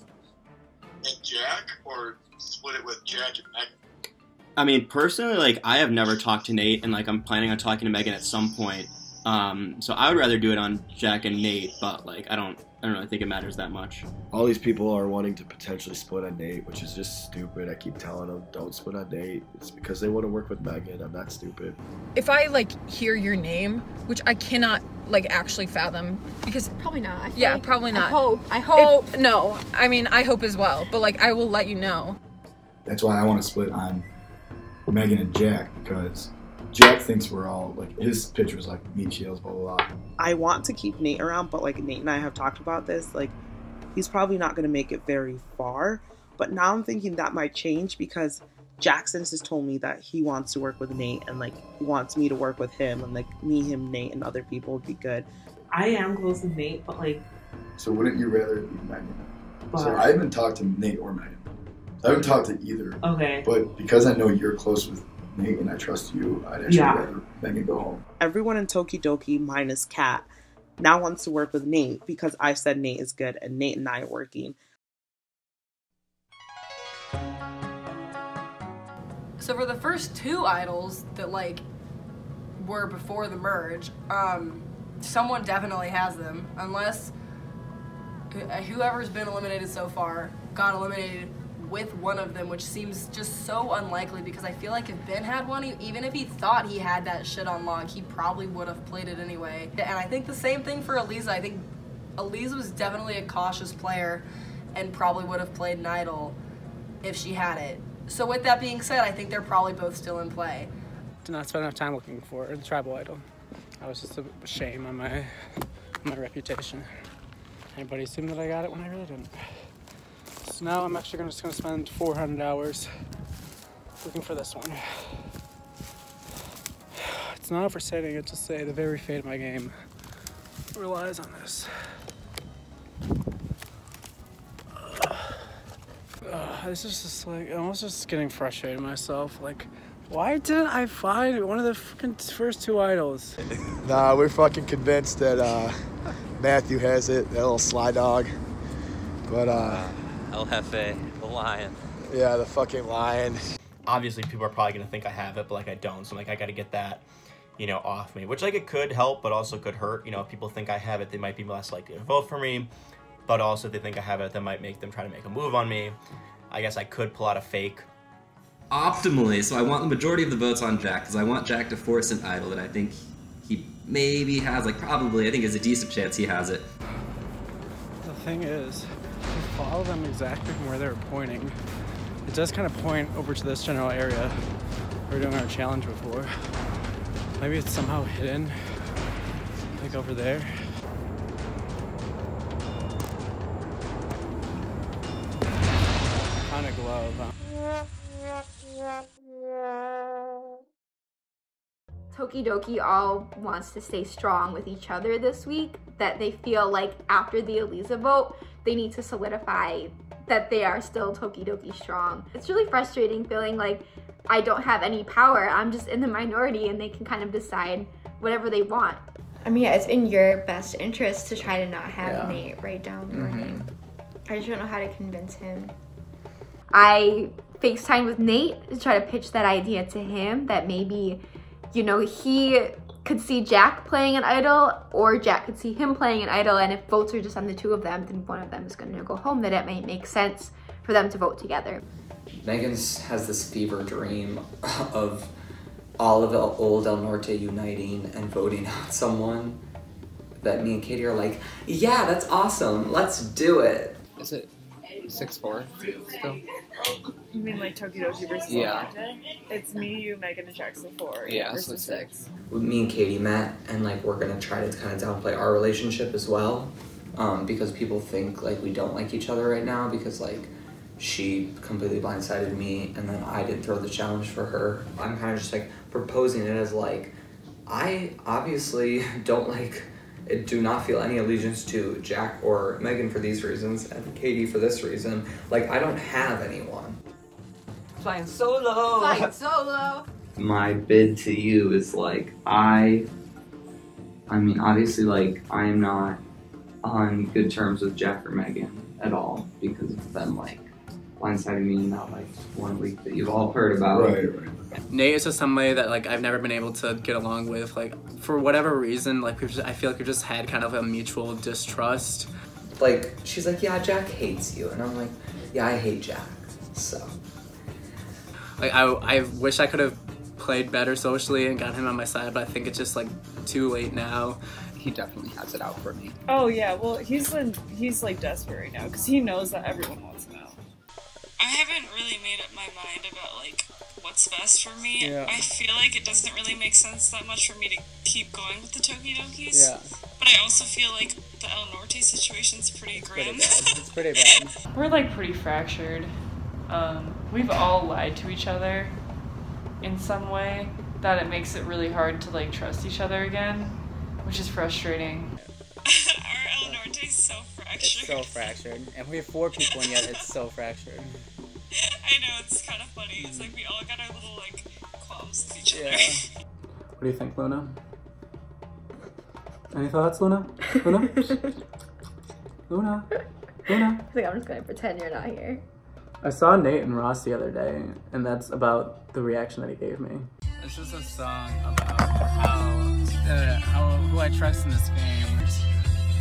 and Jack, or split it with Jack and Megan? I mean, personally, like, I have never talked to Nate, and, like, I'm planning on talking to Megan at some point. So I would rather do it on Jack and Nate, but, like, I don't really think it matters that much. All these people are wanting to potentially split on Nate, which is just stupid. I keep telling them, don't split on Nate. It's because they want to work with Megan. I'm not stupid. If I, like, hear your name, which I cannot, like, actually fathom, because... Probably not. Yeah, probably not. I hope. No, I mean, I hope as well, but, like, I will let you know. That's why I want to split on Megan and Jack, because Jack thinks we're all, like, his picture's like meat shields, blah, blah, blah. I want to keep Nate around, but like Nate and I have talked about this, like he's probably not going to make it very far. But now I'm thinking that might change because Jackson has told me that he wants to work with Nate and like he wants me to work with him, and like me, him, Nate, and other people would be good. I am close with Nate, but like... So wouldn't you rather be Megan? So I haven't talked to Nate or Megan. I haven't talked to either. Okay. But because I know you're close with Nate and I trust you, I'd actually rather Megan go home. Everyone in Tokidoki minus Kat now wants to work with Nate because I said Nate is good and Nate and I are working. So for the first two idols that like were before the merge, someone definitely has them, unless whoever's been eliminated so far got eliminated with one of them, which seems just so unlikely because I feel like if Ben had one, even if he thought he had that shit on lock, he probably would have played it anyway. And I think the same thing for Eliza. I think Eliza was definitely a cautious player and probably would have played an idol if she had it. So with that being said, I think they're probably both still in play. Did not spend enough time looking for the tribal idol. I was just a shame on my reputation. Everybody assumed that I got it when I really didn't. So now I'm actually just gonna spend 400 hours looking for this one. It's not overstating it to say the very fate of my game relies on this. This is just like, I'm almost just getting frustrated with myself. Like, why didn't I find one of the fucking first two idols? Nah, we're fucking convinced that Matthew has it, that little sly dog. But El Jefe, the lion. Yeah, the fucking lion. Obviously, people are probably gonna think I have it, but like I don't. So like I gotta get that, you know, off me. Which like it could help, but also could hurt. You know, if people think I have it, they might be less likely to vote for me. But also, if they think I have it, that might make them try to make a move on me. I guess I could pull out a fake. Optimally, so I want the majority of the votes on Jack, because I want Jack to force an idol that I think he maybe has, like probably, I think there's a decent chance he has it. The thing is, follow them exactly from where they were pointing. It does kind of point over to this general area we were doing our challenge before. Maybe it's somehow hidden, like over there. Kind of glove, huh? Tokidoki all wants to stay strong with each other this week, that they feel like after the Eliza vote, they need to solidify that they are still Tokidoki strong. It's really frustrating feeling like I don't have any power. I'm just in the minority and they can kind of decide whatever they want. I mean, yeah, it's in your best interest to try to not have Nate write down your name. I just don't know how to convince him. I FaceTimed with Nate to try to pitch that idea to him that maybe, you know, he could see Jack playing an idol or Jack could see him playing an idol, and if votes are just on the two of them, then one of them is going to go home, that it might make sense for them to vote together. Megan has this fever dream of all of the old El Norte uniting and voting out someone that me and Katie are like, yeah, that's awesome, let's do it. Is it 6-4 still? You mean like Tokidoki versus Yeah. Alante? It's me, you, Megan, and Jackson 4 Yeah, versus 6. Me and Katie met, and like we're gonna try to kind of downplay our relationship as well, because people think like we don't like each other right now because like she completely blindsided me and then I didn't throw the challenge for her. I'm kind of just like proposing it as like, I obviously do not feel any allegiance to Jack or Megan for these reasons and Katie for this reason. Like I don't have anyone. Flying solo. Flying solo. My bid to you is like, I I mean, obviously, like, I am not on good terms with Jack or Megan at all because of them, like, blindsiding me in that, like, 1 week that you've all heard about. Right. Nate is just somebody that, like, I've never been able to get along with. Like, for whatever reason, like, I feel like we've just had kind of a mutual distrust. Like, she's like, yeah, Jack hates you. And I'm like, yeah, I hate Jack, so. Like, I wish I could have played better socially and got him on my side, but I think it's just, like, too late now. He definitely has it out for me. Oh yeah, well he's like desperate right now because he knows that everyone wants him out. I haven't really made up my mind about like what's best for me. Yeah. I feel like it doesn't really make sense that much for me to keep going with the Tokidokis. Yeah. But I also feel like the El Norte situation's pretty grim. It's pretty bad. We're like pretty fractured. We've all lied to each other in some way that it makes it really hard to like trust each other again, which is frustrating. Our El Norte's so fractured. It's so fractured. And we have 4 people and yet it's so fractured. I know, it's kind of funny. It's like we all got our little like qualms with each other. What do you think, Luna? Any thoughts, Luna? Luna? Luna? Luna? I think I'm just gonna pretend you're not here. I saw Nate and Ross the other day, and that's about the reaction that he gave me. This is a song about who I trust in this game.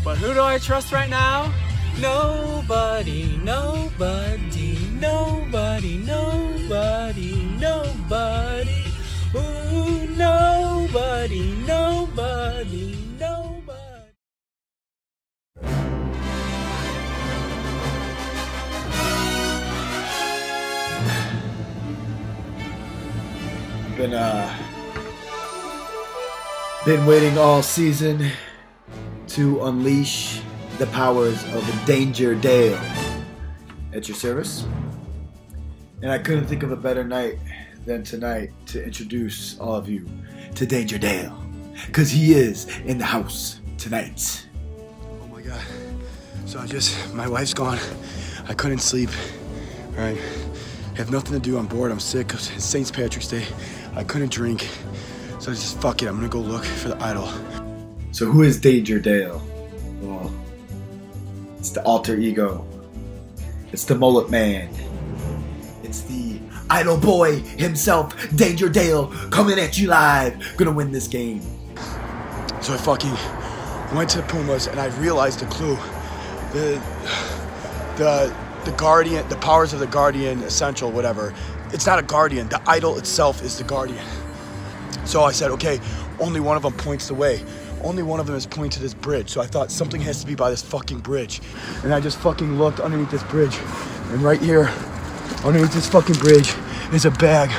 But who do I trust right now? Nobody, nobody, nobody, nobody, nobody. Ooh, nobody, nobody, nobody. Been waiting all season to unleash the powers of Danger Dale at your service. And I couldn't think of a better night than tonight to introduce all of you to Danger Dale, because he is in the house tonight. Oh my god. So my wife's gone. I couldn't sleep. Alright. Have nothing to do. I'm bored. I'm sick. It's St. Patrick's Day. I couldn't drink. So I just, fuck it. I'm gonna go look for the idol. So who is Danger Dale? Well, it's the alter ego. It's the mullet man. It's the idol boy himself, Danger Dale, coming at you live. Gonna win this game. So I fucking went to Pumas and I realized the clue. The guardian, the powers of the guardian essential, whatever. It's not a guardian. The idol itself is the guardian. So I said, okay, only one of them points the way. Only one of them is pointing to this bridge. So I thought something has to be by this fucking bridge. And I just fucking looked underneath this bridge. And right here, underneath this fucking bridge, is a bag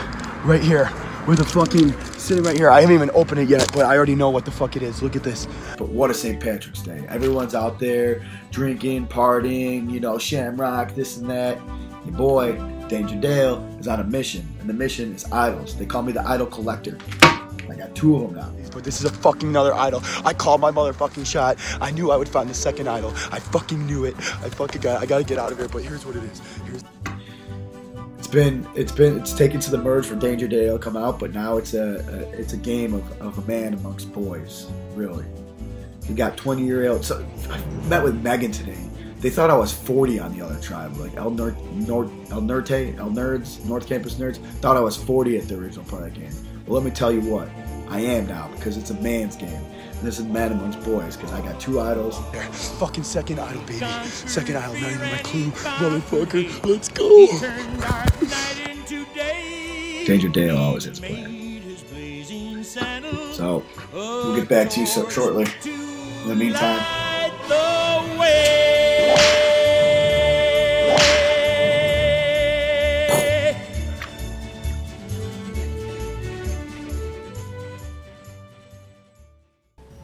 right here with a fucking, sitting right here. I haven't even opened it yet, but I already know what the fuck it is. Look at this. But what a St. Patrick's Day. Everyone's out there drinking, partying, you know, shamrock, this and that. Your boy, Danger Dale, is on a mission. And the mission is idols. They call me the idol collector. I got 2 of them now. But this is a fucking another idol. I called my motherfucking shot. I knew I would find the second idol. I fucking knew it. I gotta get out of here, but here's what it is. It's taken to the merge for Danger Dale come out, but now it's a game of a man amongst boys, really. We got 20-year-olds. So I met with Megan today. They thought I was 40 on the other tribe, like El Nerds, North Campus Nerds, thought I was 40 at the original part of the game. Well, let me tell you what, I am now, because it's a man's game. And this is man amongst boys, because I got 2 idols. Fucking second idol, baby. Second idol, not even my clue. Motherfucker, let's go. Danger Dale always has a plan. So, we'll get back to you shortly. In the meantime,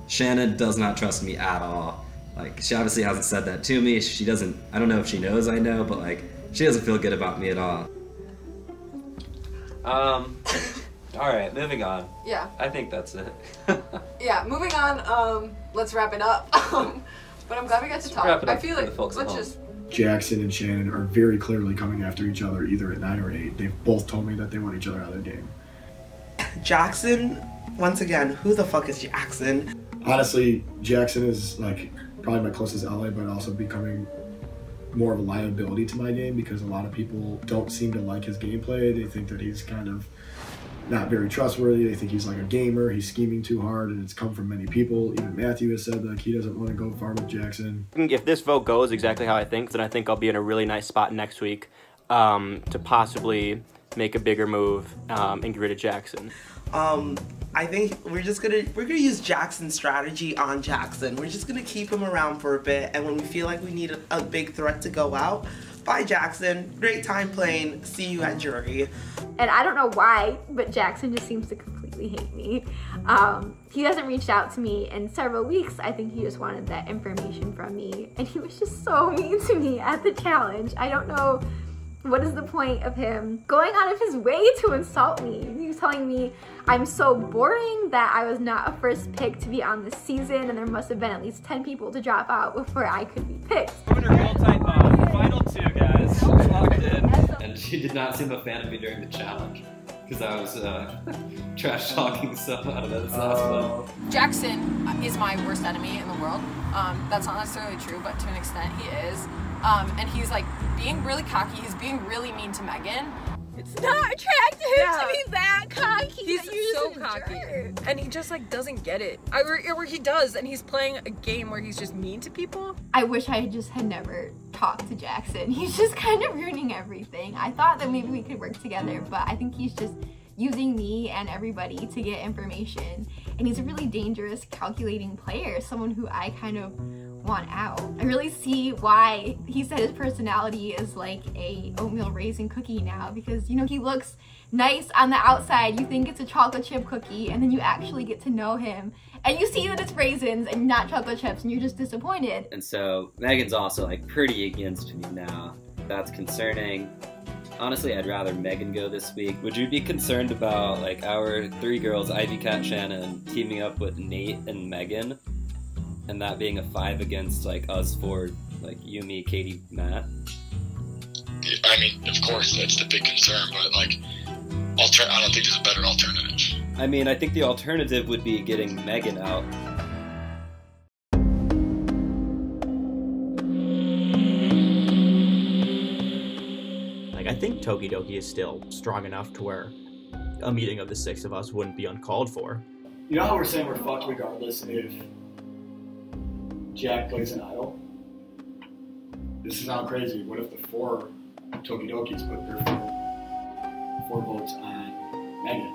Shannon does not trust me at all. Like, she obviously hasn't said that to me. She doesn't, I don't know if she knows I know, but like, she doesn't feel good about me at all. Alright, moving on. Yeah. I think that's it. Yeah, moving on, let's wrap it up. But I'm glad we got to talk. I feel like, let's just... Jackson and Shannon are very clearly coming after each other, either at 9 or 8. They've both told me that they want each other out of the game. Jackson, once again, who the fuck is Jackson? Honestly, Jackson is like probably my closest ally, but also becoming more of a liability to my game because a lot of people don't seem to like his gameplay. They think that he's kind of not very trustworthy. They think he's like a gamer. He's scheming too hard, and it's come from many people. Even Matthew has said like he doesn't want to go far with Jackson. If this vote goes exactly how I think, then I think I'll be in a really nice spot next week to possibly make a bigger move and get rid of Jackson. I think we're gonna use Jackson's strategy on Jackson. We're just gonna keep him around for a bit, and when we feel like we need a big threat to go out, bye Jackson, great time playing, see you at jury. And I don't know why, but Jackson just seems to completely hate me. He hasn't reached out to me in several weeks. I think he just wanted that information from me, and he was just so mean to me at the challenge. I don't know what is the point of him going out of his way to insult me. He was telling me I'm so boring, that I was not a first pick to be on this season, and there must have been at least 10 people to drop out before I could be picked. Final two, guys. Locked in. And she did not seem a fan of me during the challenge because I was trash talking stuff out of this last one. Jackson is my worst enemy in the world. That's not necessarily true, but to an extent he is. And he's like being really cocky. He's being really mean to Megan. It's not attractive to be that cocky. He's so cocky. And he just like doesn't get it. Or he does, and he's playing a game where he's just mean to people. I wish I just had never talked to Jackson. He's just kind of ruining everything. I thought that maybe we could work together, but I think he's just using me and everybody to get information. And he's a really dangerous, calculating player, someone who I kind of want out. I really see why he said his personality is like a oatmeal raisin cookie now, because you know, he looks nice on the outside. You think it's a chocolate chip cookie, and then you actually get to know him and you see that it's raisins and not chocolate chips, and you're just disappointed. And so Megan's also like pretty against me now. That's concerning. Honestly, I'd rather Megan go this week. Would you be concerned about like our three girls, Ivy, Kat, Shannon, teaming up with Nate and Megan, and that being a 5 against like us four, like you, me, Katie, Matt? I mean, of course, that's the big concern, but like, I don't think there's a better alternative. I mean, I think the alternative would be getting Megan out. I think Tokidoki is still strong enough to where a meeting of the 6 of us wouldn't be uncalled for. You know how we're saying we're fucked regardless if Jack plays an idol? This is not crazy. What if the 4 Tokidokis put their 4 votes on Megan?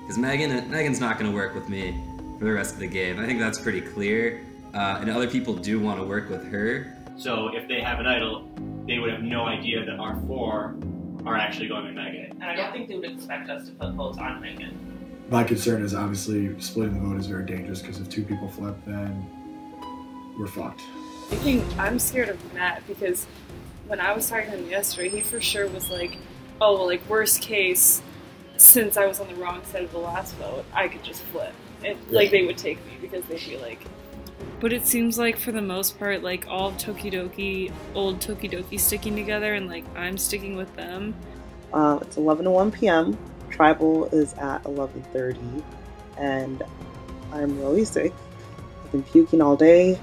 Because Megan's not going to work with me for the rest of the game. I think that's pretty clear. And other people do want to work with her. So if they have an idol, they would have no idea that our 4 are actually going with Megan. And I don't think they would expect us to put votes on Megan. My concern is obviously splitting the vote is very dangerous because if 2 people flip, then we're fucked. I'm scared of Matt because when I was talking to him yesterday, he for sure was like, oh, well, like, worst case, since I was on the wrong side of the last vote, I could just flip. And, like, they would take me because they'd be like... But it seems like, for the most part, like, all of Tokidoki, old Tokidoki sticking together, and, like, I'm sticking with them. It's 11 to 1 p.m. Tribal is at 11:30, and I'm really sick. I've been puking all day.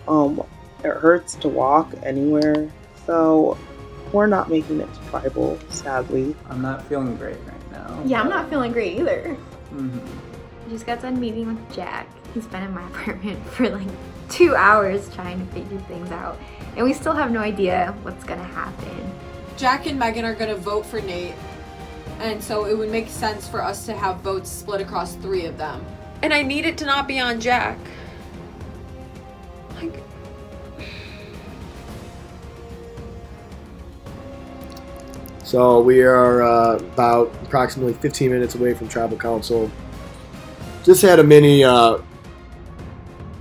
It hurts to walk anywhere, so we're not making it to Tribal, sadly. I'm not feeling great right now. Yeah, I'm not feeling great either. Mm-hmm. I just got done meeting with Jack. He's been in my apartment for like 2 hours trying to figure things out, and we still have no idea what's gonna happen. Jack and Megan are gonna vote for Nate, and so it would make sense for us to have votes split across 3 of them. And I need it to not be on Jack. Like... So we are about approximately 15 minutes away from Tribal Council. Just had a mini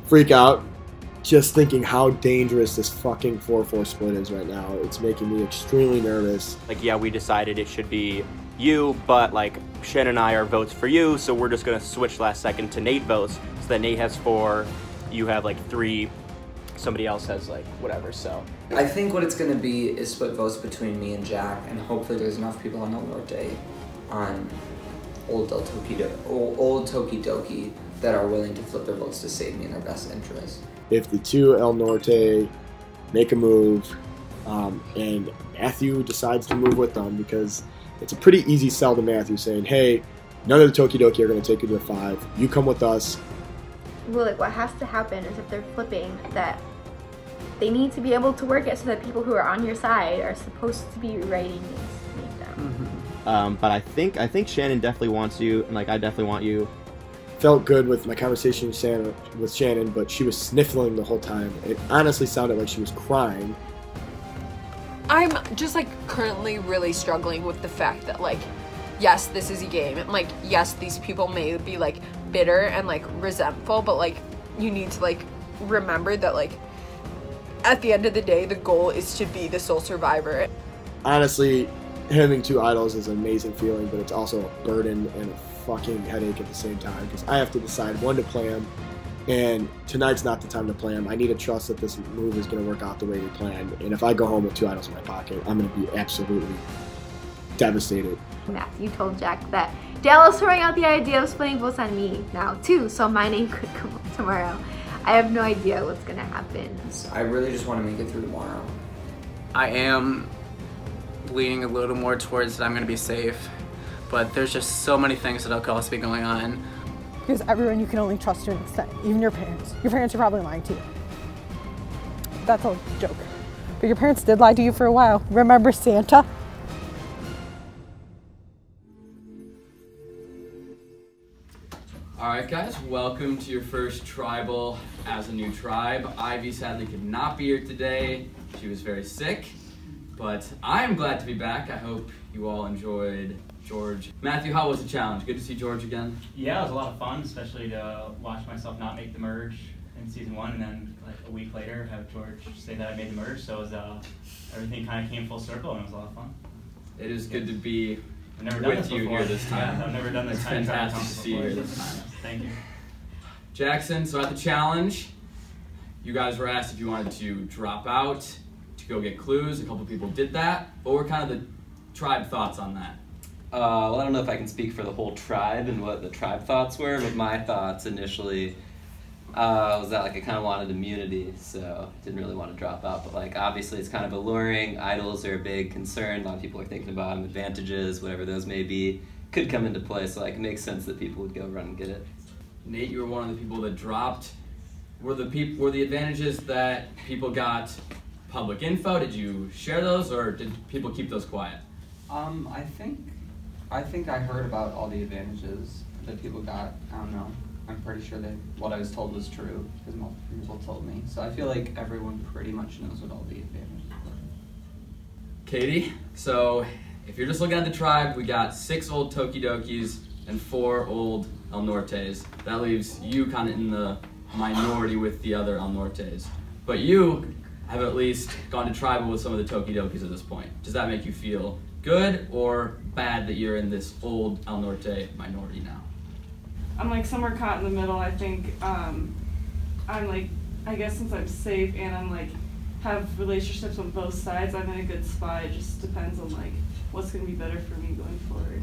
freak out, just thinking how dangerous this fucking 4-4 split is right now. It's making me extremely nervous. Like, yeah, we decided it should be you, but like Shen and I are votes for you, so we're just gonna switch last second to Nate votes, so that Nate has 4, you have like 3, somebody else has like whatever, so. I think what it's gonna be is split votes between me and Jack, and hopefully there's enough people on El Norte on old Tokidoki that are willing to flip their votes to save me in their best interest. If the two El Norte make a move and Matthew decides to move with them, because it's a pretty easy sell to Matthew saying, hey, none of the Tokidoki are going to take you to the 5. You come with us. Well, like what has to happen is if they're flipping, that they need to be able to work it so that people who are on your side are supposed to be writing these down. But I think Shannon definitely wants you, and like I definitely want you. Felt good with my conversation with Shannon, but she was sniffling the whole time. It honestly sounded like she was crying. I'm just like currently really struggling with the fact that like, yes, this is a game, and like, yes, these people may be like bitter and like resentful, but like you need to like remember that like at the end of the day, the goal is to be the sole survivor. Honestly, having 2 idols is an amazing feeling, but it's also a burden and a fucking headache at the same time, because I have to decide when to play them, and tonight's not the time to play them. I need to trust that this move is going to work out the way we planned, and if I go home with 2 idols in my pocket, I'm going to be absolutely devastated. Matthew told Jack that Dale is throwing out the idea of splitting votes on me now too, so my name could come up tomorrow. I have no idea what's going to happen. I really just want to make it through tomorrow. I am leaning a little more towards that I'm going to be safe, but there's just so many things that could also be going on. Because everyone you can only trust to an extent, even your parents. Your parents are probably lying to you. That's a joke. But your parents did lie to you for a while. Remember Santa? Alright guys, welcome to your first tribal as a new tribe. Ivy sadly could not be here today. She was very sick, but I am glad to be back. I hope you all enjoyed George. Matthew, how was the challenge? Good to see George again? Yeah, it was a lot of fun, especially to watch myself not make the merge in season 1, and then like a week later have George say that I made the merge. So it was, everything kind of came full circle, and it was a lot of fun. It is good to be I've never done with this you before. here this time. Yeah, I've never done this. It's fantastic to see you here before. this time. Thank you. Jackson, so at the challenge, you guys were asked if you wanted to drop out, to go get clues. A couple people did that. What were kind of the tribe thoughts on that? Well, I don't know if I can speak for the whole tribe and what the tribe thoughts were, but my thoughts initially was that like I kind of wanted immunity, so didn't really want to drop out. But like obviously it's kind of alluring. Idols are a big concern. A lot of people are thinking about them. Advantages, whatever those may be, could come into play. So like it makes sense that people would go run and get it. Nate, you were one of the people that dropped. Were the advantages that people got public info? Did you share those, or did people keep those quiet? I think I heard about all the advantages that people got. I don't know. I'm pretty sure that what I was told was true because multiple people told me. So I feel like everyone pretty much knows what all the advantages are. Katie, so if you're just looking at the tribe, we got 6 old Tokidokis and 4 old El Nortes. That leaves you kind of in the minority with the other El Nortes. But you have at least gone to tribal with some of the Tokidokis at this point. Does that make you feel good or bad that you're in this old El Norte minority now? I'm like somewhere caught in the middle. I think I'm like, I guess since I'm safe and I'm like have relationships on both sides, I'm in a good spot. It just depends on like what's going to be better for me going forward.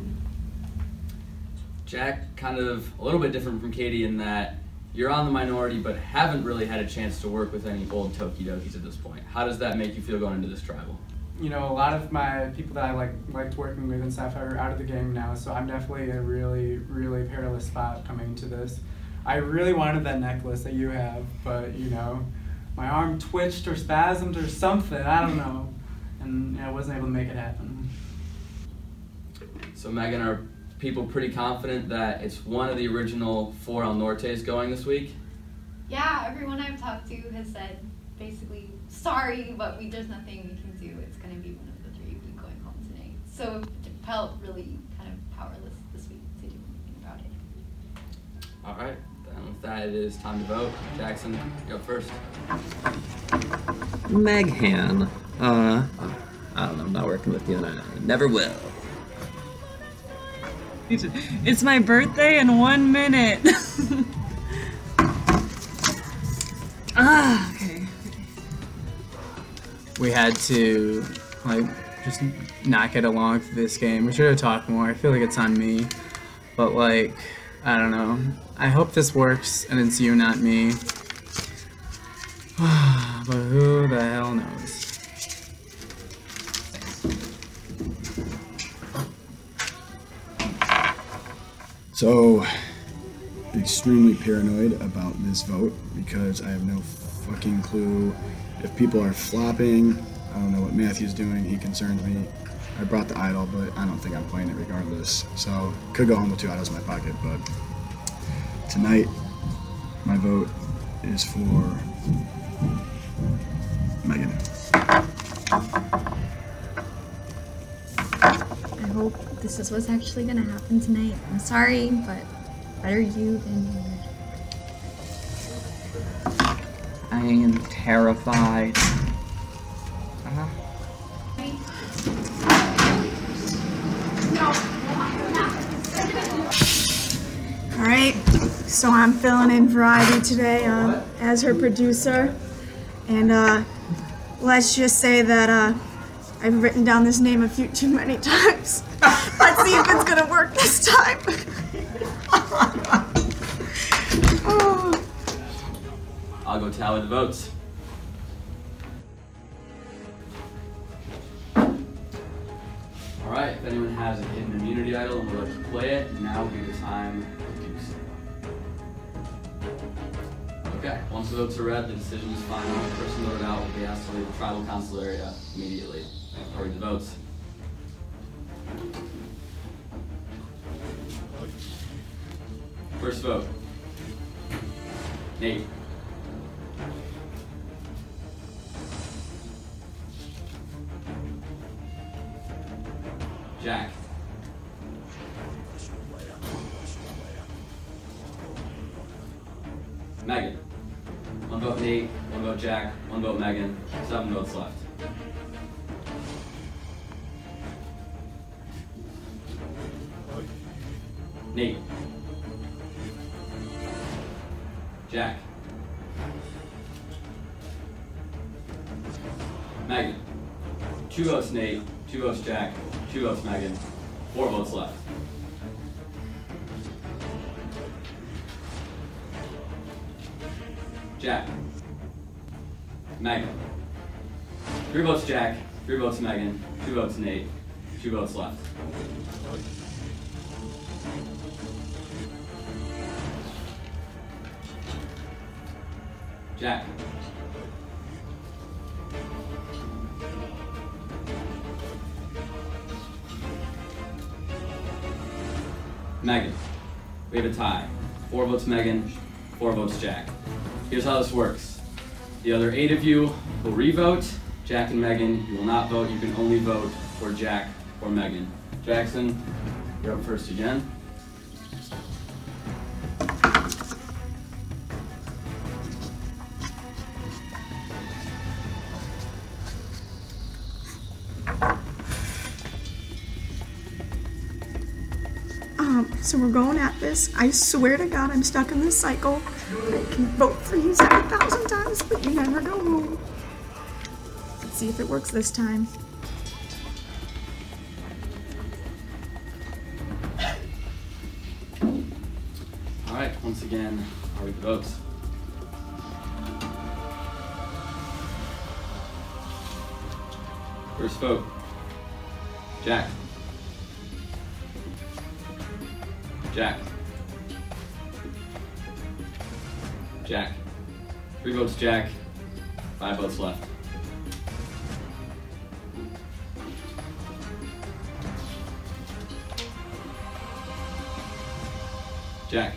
Jack, kind of a little bit different from Katie in that you're on the minority but haven't really had a chance to work with any old Tokidokis at this point. How does that make you feel going into this tribal? You know, a lot of my people that I liked working with and stuff are out of the game now, so I'm definitely in a really, really perilous spot coming into this. I really wanted that necklace that you have, but you know, my arm twitched or spasmed or something, I don't know, and I wasn't able to make it happen. So Megan, are people pretty confident that it's one of the original 4 El Nortes going this week? Yeah, everyone I've talked to has said basically, sorry, but there's nothing we can do. It's going to be one of the 3 we going home tonight. So it felt really kind of powerless this week to do anything about it. All right, then with that, it is time to vote. Jackson, go first. Meghan, I don't know, I'm not working with you and I never will. It's my birthday in 1 minute. Okay. We had to, like, just not get along through this game. We should have talked more. I feel like it's on me. But, like, I don't know. I hope this works and it's you, not me. But who the hell knows? So, extremely paranoid about this vote because I have no fucking clue if people are flopping. I don't know what Matthew's doing. He concerns me. I brought the idol, but I don't think I'm playing it regardless. So, could go home with 2 idols in my pocket, but tonight, my vote is for Megan. I hope this is what's actually gonna happen tonight. I'm sorry, but better you than me. I am terrified. Alright, so I'm filling in for Ivy today as her producer. And let's just say that I've written down this name a few too many times. Let's see if it's gonna work this time. Oh. I'll go tally the votes. Alright, if anyone has a hidden immunity idol and would like to play it, now would be the time to do so. Okay, once the votes are read, the decision is final. The person voted out will be asked to leave the tribal council area immediately. I'll read the votes. First vote. Nate. Jack. Megan. 1 vote Nate, 1 vote Jack, 1 vote Megan, 7 votes left. Nate. Jack. Megan. 2 votes Nate, 2 votes Jack, 2 votes Megan, 4 votes left. Jack. Megan. 3 votes Jack, 3 votes Megan, 2 votes Nate, 2 votes left. Jack. Megan. We have a tie. 4 votes Megan, 4 votes Jack. Here's how this works. The other 8 of you will re-vote. Jack and Megan, you will not vote. You can only vote for Jack or Megan. Jackson, you're up first again. So we're going at this. I swear to God I'm stuck in this cycle. I can vote for you 7,000 times, but you never go home. Let's see if it works this time. Alright, once again, I'll read the votes. First vote. Jack. Jack. Jack. 3 votes Jack, 5 votes left. Jack.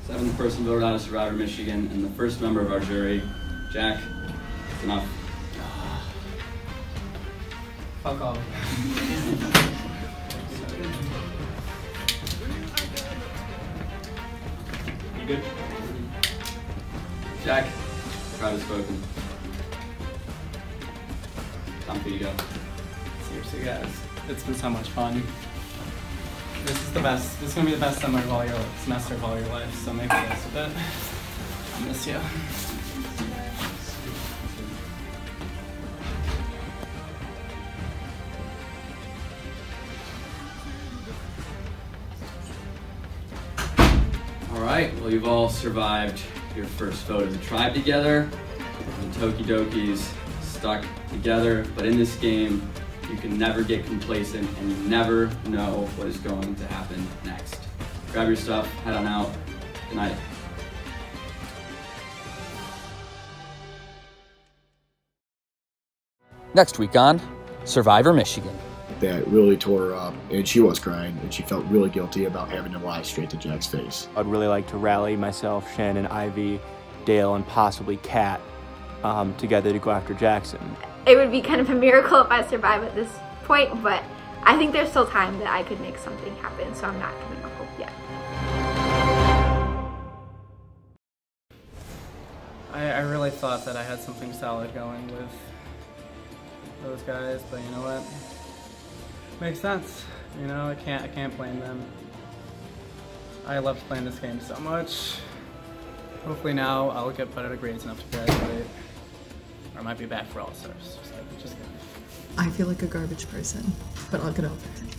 7th person voted out of Survivor Michigan, and the first member of our jury, Jack, it's enough. Fuck off. You good? Jack, tribe has spoken. Time for you to go. Seriously, guys, it's been so much fun. This is the best. This is gonna be the best semester of all your life. So make the best of it. I miss you. Alright, well you've all survived your first vote as a tribe together. The Tokidokis stuck together, but in this game, you can never get complacent and you never know what is going to happen next. Grab your stuff, head on out. Good night. Next week on Survivor Michigan. That really tore her up, and she was crying, and she felt really guilty about having to lie straight to Jack's face. I'd really like to rally myself, Shannon, Ivy, Dale, and possibly Kat together to go after Jackson. It would be kind of a miracle if I survive at this point, but I think there's still time that I could make something happen, so I'm not giving up hope yet. I really thought that I had something solid going with those guys, but you know what? Makes sense. You know, I can't blame them. I loved playing this game so much. Hopefully now I'll get better grades enough to graduate. Or I might be back for All Stars. Just kidding. I feel like a garbage person, but I'll get over it.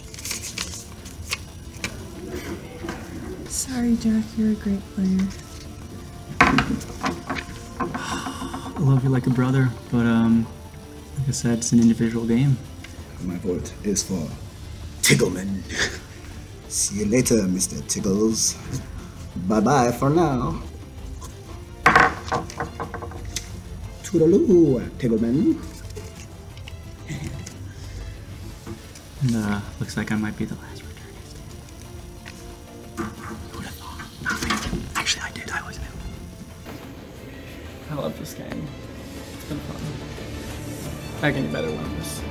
Sorry, Jack, you're a great player. I love you like a brother, but like I said, it's an individual game. My vote is for Tiggleman. See you later, Mr. Tiggles. Bye-bye for now. Toodaloo, Tiggleman. And looks like I might be the last returning. Who'd have thought? Actually, I did. I wasn't him. I love this game. It's been fun. I can do better than this.